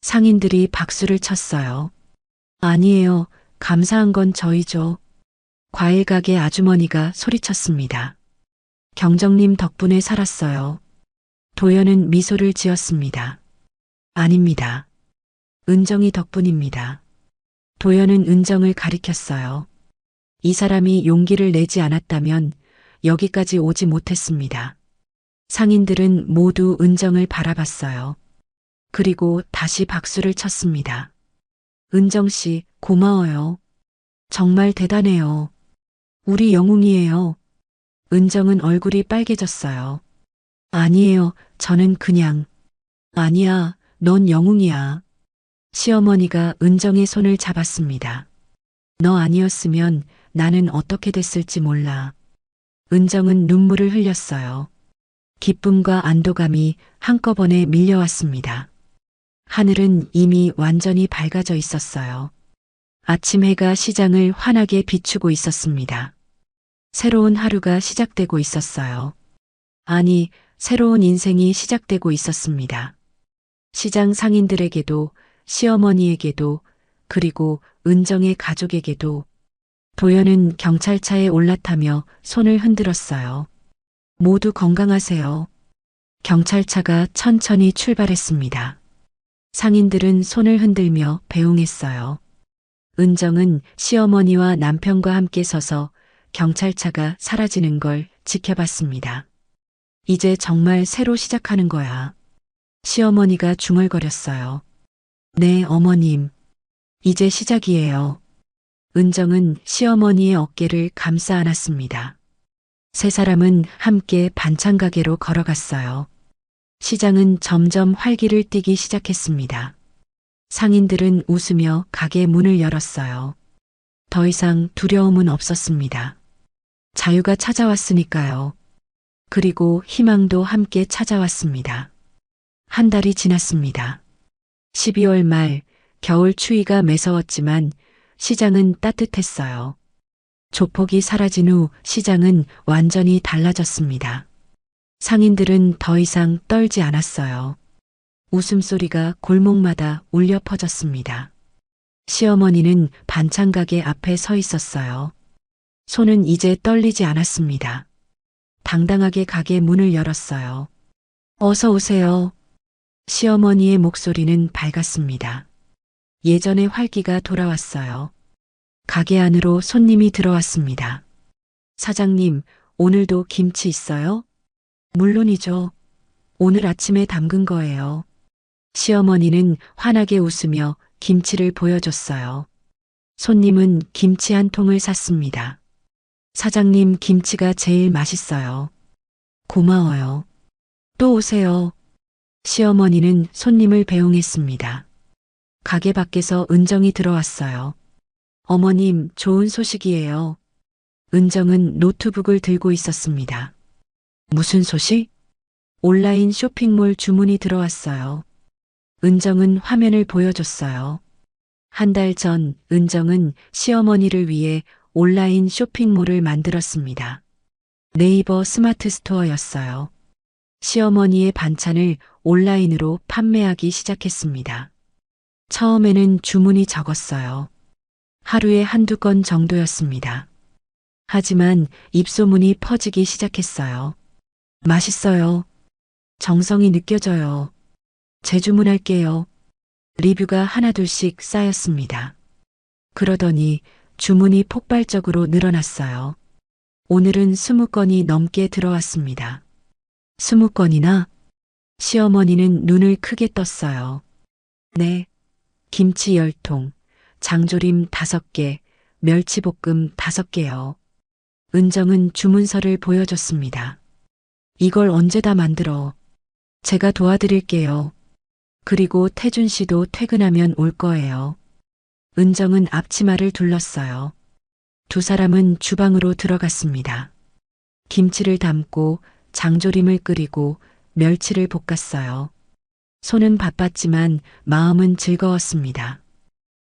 상인들이 박수를 쳤어요. 아니에요. 감사한 건 저희죠. 과일 가게 아주머니가 소리쳤습니다. 경정님 덕분에 살았어요. 도연은 미소를 지었습니다. 아닙니다. 은정이 덕분입니다. 도연은 은정을 가리켰어요. 이 사람이 용기를 내지 않았다면 여기까지 오지 못했습니다. 상인들은 모두 은정을 바라봤어요. 그리고 다시 박수를 쳤습니다. 은정 씨, 고마워요. 정말 대단해요. 우리 영웅이에요. 은정은 얼굴이 빨개졌어요. 아니에요. 저는 그냥. 아니야. 넌 영웅이야. 시어머니가 은정의 손을 잡았습니다. 너 아니었으면 나는 어떻게 됐을지 몰라. 은정은 눈물을 흘렸어요. 기쁨과 안도감이 한꺼번에 밀려왔습니다. 하늘은 이미 완전히 밝아져 있었어요. 아침 해가 시장을 환하게 비추고 있었습니다. 새로운 하루가 시작되고 있었어요. 아니, 새로운 인생이 시작되고 있었습니다. 시장 상인들에게도, 시어머니에게도, 그리고 은정의 가족에게도. 도연은 경찰차에 올라타며 손을 흔들었어요. 모두 건강하세요. 경찰차가 천천히 출발했습니다. 상인들은 손을 흔들며 배웅했어요. 은정은 시어머니와 남편과 함께 서서 경찰차가 사라지는 걸 지켜봤습니다. 이제 정말 새로 시작하는 거야. 시어머니가 중얼거렸어요. 네, 어머님. 이제 시작이에요. 은정은 시어머니의 어깨를 감싸 안았습니다. 세 사람은 함께 반찬 가게로 걸어갔어요. 시장은 점점 활기를 띠기 시작했습니다. 상인들은 웃으며 가게 문을 열었어요. 더 이상 두려움은 없었습니다. 자유가 찾아왔으니까요. 그리고 희망도 함께 찾아왔습니다. 한 달이 지났습니다. 12월 말 겨울 추위가 매서웠지만 시장은 따뜻했어요. 조폭이 사라진 후 시장은 완전히 달라졌습니다. 상인들은 더 이상 떨지 않았어요. 웃음소리가 골목마다 울려 퍼졌습니다. 시어머니는 반찬 가게 앞에 서 있었어요. 손은 이제 떨리지 않았습니다. 당당하게 가게 문을 열었어요. 어서 오세요. 시어머니의 목소리는 밝았습니다. 예전의 활기가 돌아왔어요. 가게 안으로 손님이 들어왔습니다. 사장님, 오늘도 김치 있어요? 물론이죠. 오늘 아침에 담근 거예요. 시어머니는 환하게 웃으며 김치를 보여줬어요. 손님은 김치 한 통을 샀습니다. 사장님, 김치가 제일 맛있어요. 고마워요. 또 오세요. 시어머니는 손님을 배웅했습니다. 가게 밖에서 은정이 들어왔어요. 어머님, 좋은 소식이에요. 은정은 노트북을 들고 있었습니다. 무슨 소식? 온라인 쇼핑몰 주문이 들어왔어요. 은정은 화면을 보여줬어요. 한 달 전 은정은 시어머니를 위해 온라인 쇼핑몰을 만들었습니다. 네이버 스마트 스토어였어요. 시어머니의 반찬을 온라인으로 판매하기 시작했습니다. 처음에는 주문이 적었어요. 하루에 한두 건 정도였습니다. 하지만 입소문이 퍼지기 시작했어요. 맛있어요. 정성이 느껴져요. 재주문할게요. 리뷰가 하나둘씩 쌓였습니다. 그러더니 주문이 폭발적으로 늘어났어요. 오늘은 20건이 넘게 들어왔습니다. 20건이나? 시어머니는 눈을 크게 떴어요. 네. 김치 10통, 장조림 5개, 멸치볶음 5개요. 은정은 주문서를 보여줬습니다. 이걸 언제 다 만들어? 제가 도와드릴게요. 그리고 태준 씨도 퇴근하면 올 거예요. 은정은 앞치마를 둘렀어요. 두 사람은 주방으로 들어갔습니다. 김치를 담고 장조림을 끓이고 멸치를 볶았어요. 손은 바빴지만 마음은 즐거웠습니다.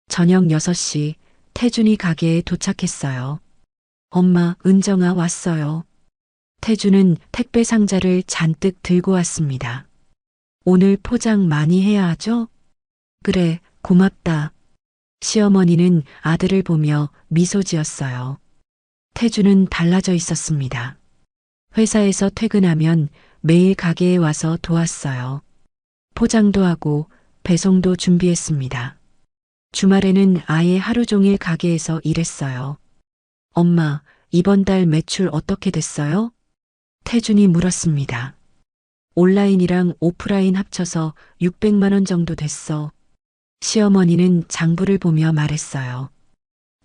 저녁 6시 태준이 가게에 도착했어요. 엄마, 은정아 왔어요. 태준은 택배 상자를 잔뜩 들고 왔습니다. 오늘 포장 많이 해야 하죠? 그래, 고맙다. 시어머니는 아들을 보며 미소 지었어요. 태준은 달라져 있었습니다. 회사에서 퇴근하면 매일 가게에 와서 도왔어요. 포장도 하고 배송도 준비했습니다. 주말에는 아예 하루 종일 가게에서 일했어요. 엄마, 이번 달 매출 어떻게 됐어요? 태준이 물었습니다. 온라인이랑 오프라인 합쳐서 600만 원 정도 됐어. 시어머니는 장부를 보며 말했어요.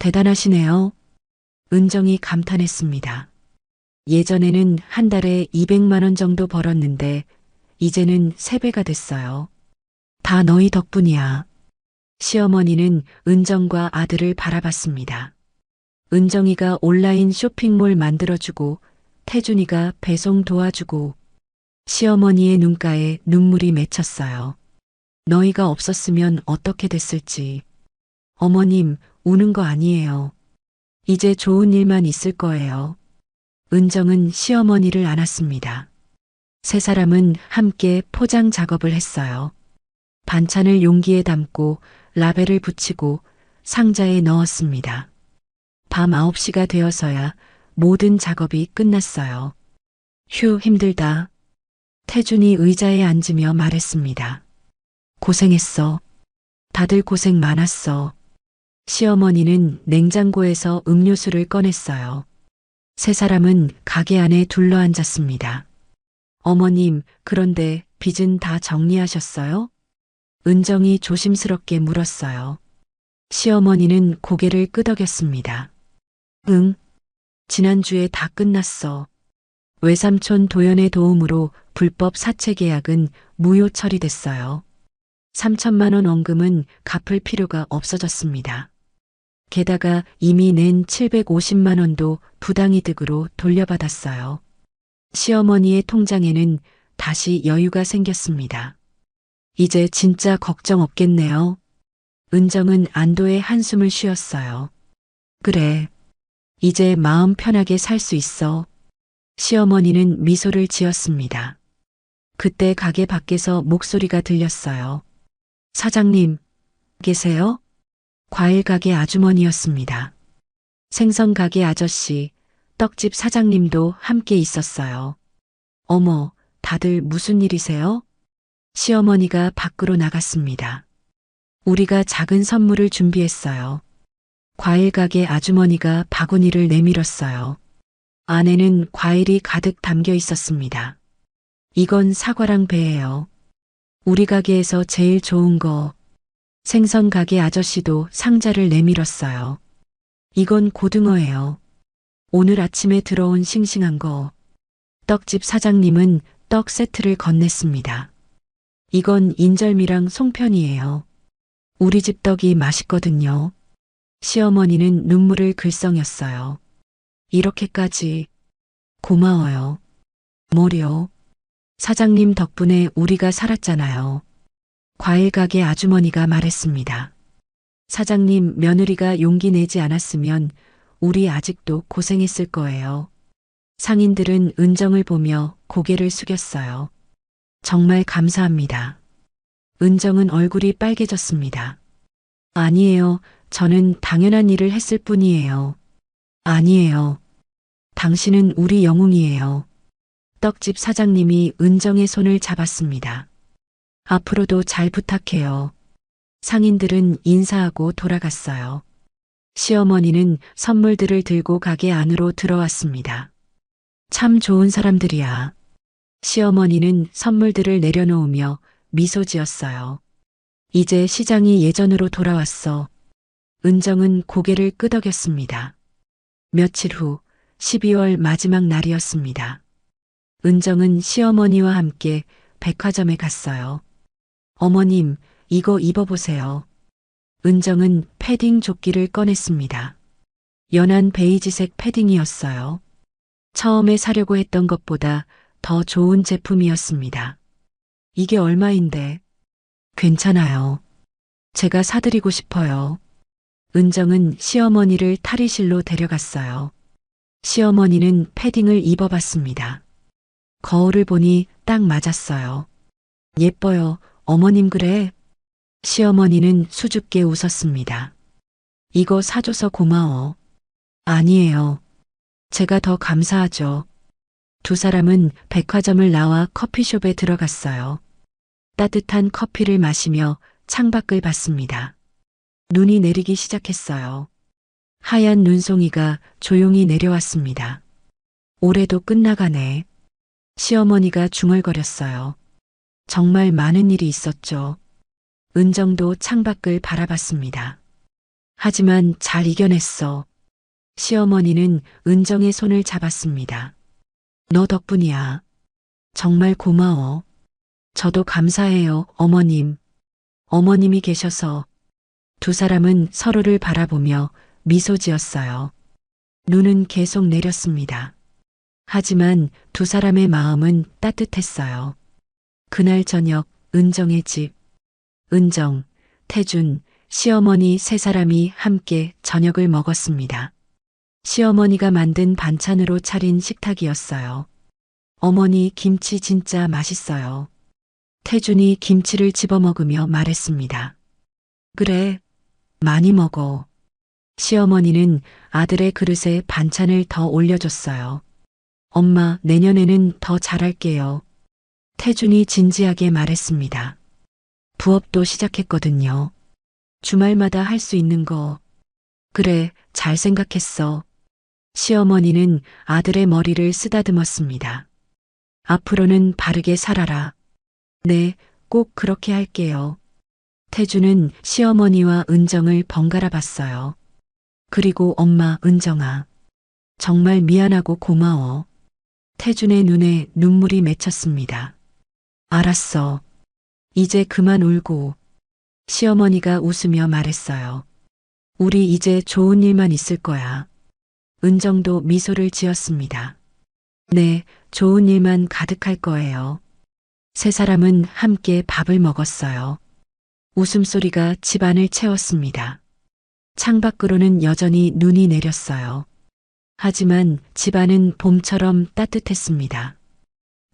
대단하시네요. 은정이 감탄했습니다. 예전에는 한 달에 200만 원 정도 벌었는데 이제는 3배가 됐어요. 다 너희 덕분이야. 시어머니는 은정과 아들을 바라봤습니다. 은정이가 온라인 쇼핑몰 만들어주고 태준이가 배송 도와주고 시어머니의 눈가에 눈물이 맺혔어요. 너희가 없었으면 어떻게 됐을지. 어머님, 우는 거 아니에요. 이제 좋은 일만 있을 거예요. 은정은 시어머니를 안았습니다. 세 사람은 함께 포장 작업을 했어요. 반찬을 용기에 담고 라벨을 붙이고 상자에 넣었습니다. 밤 9시가 되어서야 모든 작업이 끝났어요. 휴, 힘들다. 태준이 의자에 앉으며 말했습니다. 고생했어. 다들 고생 많았어. 시어머니는 냉장고에서 음료수를 꺼냈어요. 세 사람은 가게 안에 둘러앉았습니다. 어머님, 그런데 빚은 다 정리하셨어요? 은정이 조심스럽게 물었어요. 시어머니는 고개를 끄덕였습니다. 응. 지난주에 다 끝났어. 외삼촌 도연의 도움으로 불법 사채 계약은 무효 처리됐어요. 3천만 원 원금은 갚을 필요가 없어졌습니다. 게다가 이미 낸 750만 원도 부당이득으로 돌려받았어요. 시어머니의 통장에는 다시 여유가 생겼습니다. 이제 진짜 걱정 없겠네요. 은정은 안도의 한숨을 쉬었어요. 그래. 이제 마음 편하게 살 수 있어. 시어머니는 미소를 지었습니다. 그때 가게 밖에서 목소리가 들렸어요. 사장님, 계세요? 과일 가게 아주머니였습니다. 생선 가게 아저씨, 떡집 사장님도 함께 있었어요. 어머, 다들 무슨 일이세요? 시어머니가 밖으로 나갔습니다. 우리가 작은 선물을 준비했어요. 과일 가게 아주머니가 바구니를 내밀었어요. 안에는 과일이 가득 담겨 있었습니다. 이건 사과랑 배예요. 우리 가게에서 제일 좋은 거. 생선 가게 아저씨도 상자를 내밀었어요. 이건 고등어예요. 오늘 아침에 들어온 싱싱한 거. 떡집 사장님은 떡 세트를 건넸습니다. 이건 인절미랑 송편이에요. 우리 집 떡이 맛있거든요. 시어머니는 눈물을 글썽였어요. 이렇게까지. 고마워요. 뭐려? 사장님 덕분에 우리가 살았잖아요. 과일 가게 아주머니가 말했습니다. 사장님 며느리가 용기 내지 않았으면 우리 아직도 고생했을 거예요. 상인들은 은정을 보며 고개를 숙였어요. 정말 감사합니다. 은정은 얼굴이 빨개졌습니다. 아니에요. 저는 당연한 일을 했을 뿐이에요. 아니에요. 당신은 우리 영웅이에요. 떡집 사장님이 은정의 손을 잡았습니다. 앞으로도 잘 부탁해요. 상인들은 인사하고 돌아갔어요. 시어머니는 선물들을 들고 가게 안으로 들어왔습니다. 참 좋은 사람들이야. 시어머니는 선물들을 내려놓으며 미소 지었어요. 이제 시장이 예전으로 돌아왔어. 은정은 고개를 끄덕였습니다. 며칠 후 12월 마지막 날이었습니다. 은정은 시어머니와 함께 백화점에 갔어요. 어머님, 이거 입어보세요. 은정은 패딩 조끼를 꺼냈습니다. 연한 베이지색 패딩이었어요. 처음에 사려고 했던 것보다 더 좋은 제품이었습니다. 이게 얼마인데? 괜찮아요. 제가 사드리고 싶어요. 은정은 시어머니를 탈의실로 데려갔어요. 시어머니는 패딩을 입어봤습니다. 거울을 보니 딱 맞았어요. 예뻐요. 어머님 그래? 시어머니는 수줍게 웃었습니다. 이거 사줘서 고마워. 아니에요. 제가 더 감사하죠. 두 사람은 백화점을 나와 커피숍에 들어갔어요. 따뜻한 커피를 마시며 창밖을 봤습니다. 눈이 내리기 시작했어요. 하얀 눈송이가 조용히 내려왔습니다. 올해도 끝나가네. 시어머니가 중얼거렸어요. 정말 많은 일이 있었죠. 은정도 창밖을 바라봤습니다. 하지만 잘 이겨냈어. 시어머니는 은정의 손을 잡았습니다. 너 덕분이야. 정말 고마워. 저도 감사해요, 어머님. 어머님이 계셔서. 두 사람은 서로를 바라보며 미소 지었어요. 눈은 계속 내렸습니다. 하지만 두 사람의 마음은 따뜻했어요. 그날 저녁 은정의 집. 은정, 태준, 시어머니 세 사람이 함께 저녁을 먹었습니다. 시어머니가 만든 반찬으로 차린 식탁이었어요. 어머니 김치 진짜 맛있어요. 태준이 김치를 집어먹으며 말했습니다. 그래, 많이 먹어. 시어머니는 아들의 그릇에 반찬을 더 올려줬어요. 엄마, 내년에는 더 잘할게요. 태준이 진지하게 말했습니다. 부업도 시작했거든요. 주말마다 할 수 있는 거. 그래, 잘 생각했어. 시어머니는 아들의 머리를 쓰다듬었습니다. 앞으로는 바르게 살아라. 네, 꼭 그렇게 할게요. 태주는 시어머니와 은정을 번갈아 봤어요. 그리고 엄마 은정아. 정말 미안하고 고마워. 태준의 눈에 눈물이 맺혔습니다. 알았어. 이제 그만 울고. 시어머니가 웃으며 말했어요. 우리 이제 좋은 일만 있을 거야. 은정도 미소를 지었습니다. 네, 좋은 일만 가득할 거예요. 세 사람은 함께 밥을 먹었어요. 웃음소리가 집안을 채웠습니다. 창밖으로는 여전히 눈이 내렸어요. 하지만 집안은 봄처럼 따뜻했습니다.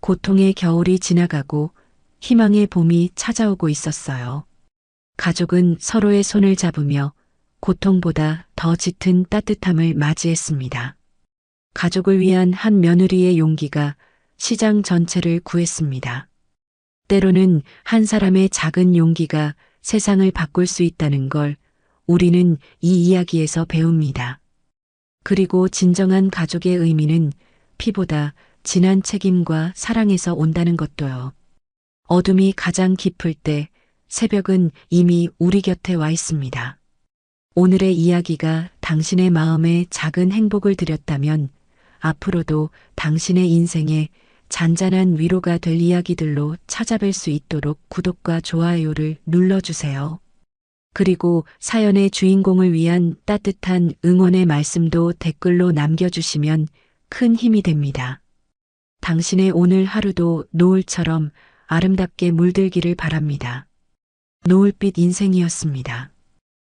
고통의 겨울이 지나가고 희망의 봄이 찾아오고 있었어요. 가족은 서로의 손을 잡으며 고통보다 더 짙은 따뜻함을 맞이했습니다. 가족을 위한 한 며느리의 용기가 시장 전체를 구했습니다. 때로는 한 사람의 작은 용기가 세상을 바꿀 수 있다는 걸 우리는 이 이야기에서 배웁니다. 그리고 진정한 가족의 의미는 피보다 진한 책임과 사랑에서 온다는 것도요. 어둠이 가장 깊을 때 새벽은 이미 우리 곁에 와 있습니다. 오늘의 이야기가 당신의 마음에 작은 행복을 드렸다면 앞으로도 당신의 인생에 잔잔한 위로가 될 이야기들로 찾아뵐 수 있도록 구독과 좋아요를 눌러주세요. 그리고 사연의 주인공을 위한 따뜻한 응원의 말씀도 댓글로 남겨주시면 큰 힘이 됩니다. 당신의 오늘 하루도 노을처럼 아름답게 물들기를 바랍니다. 노을빛 인생이었습니다.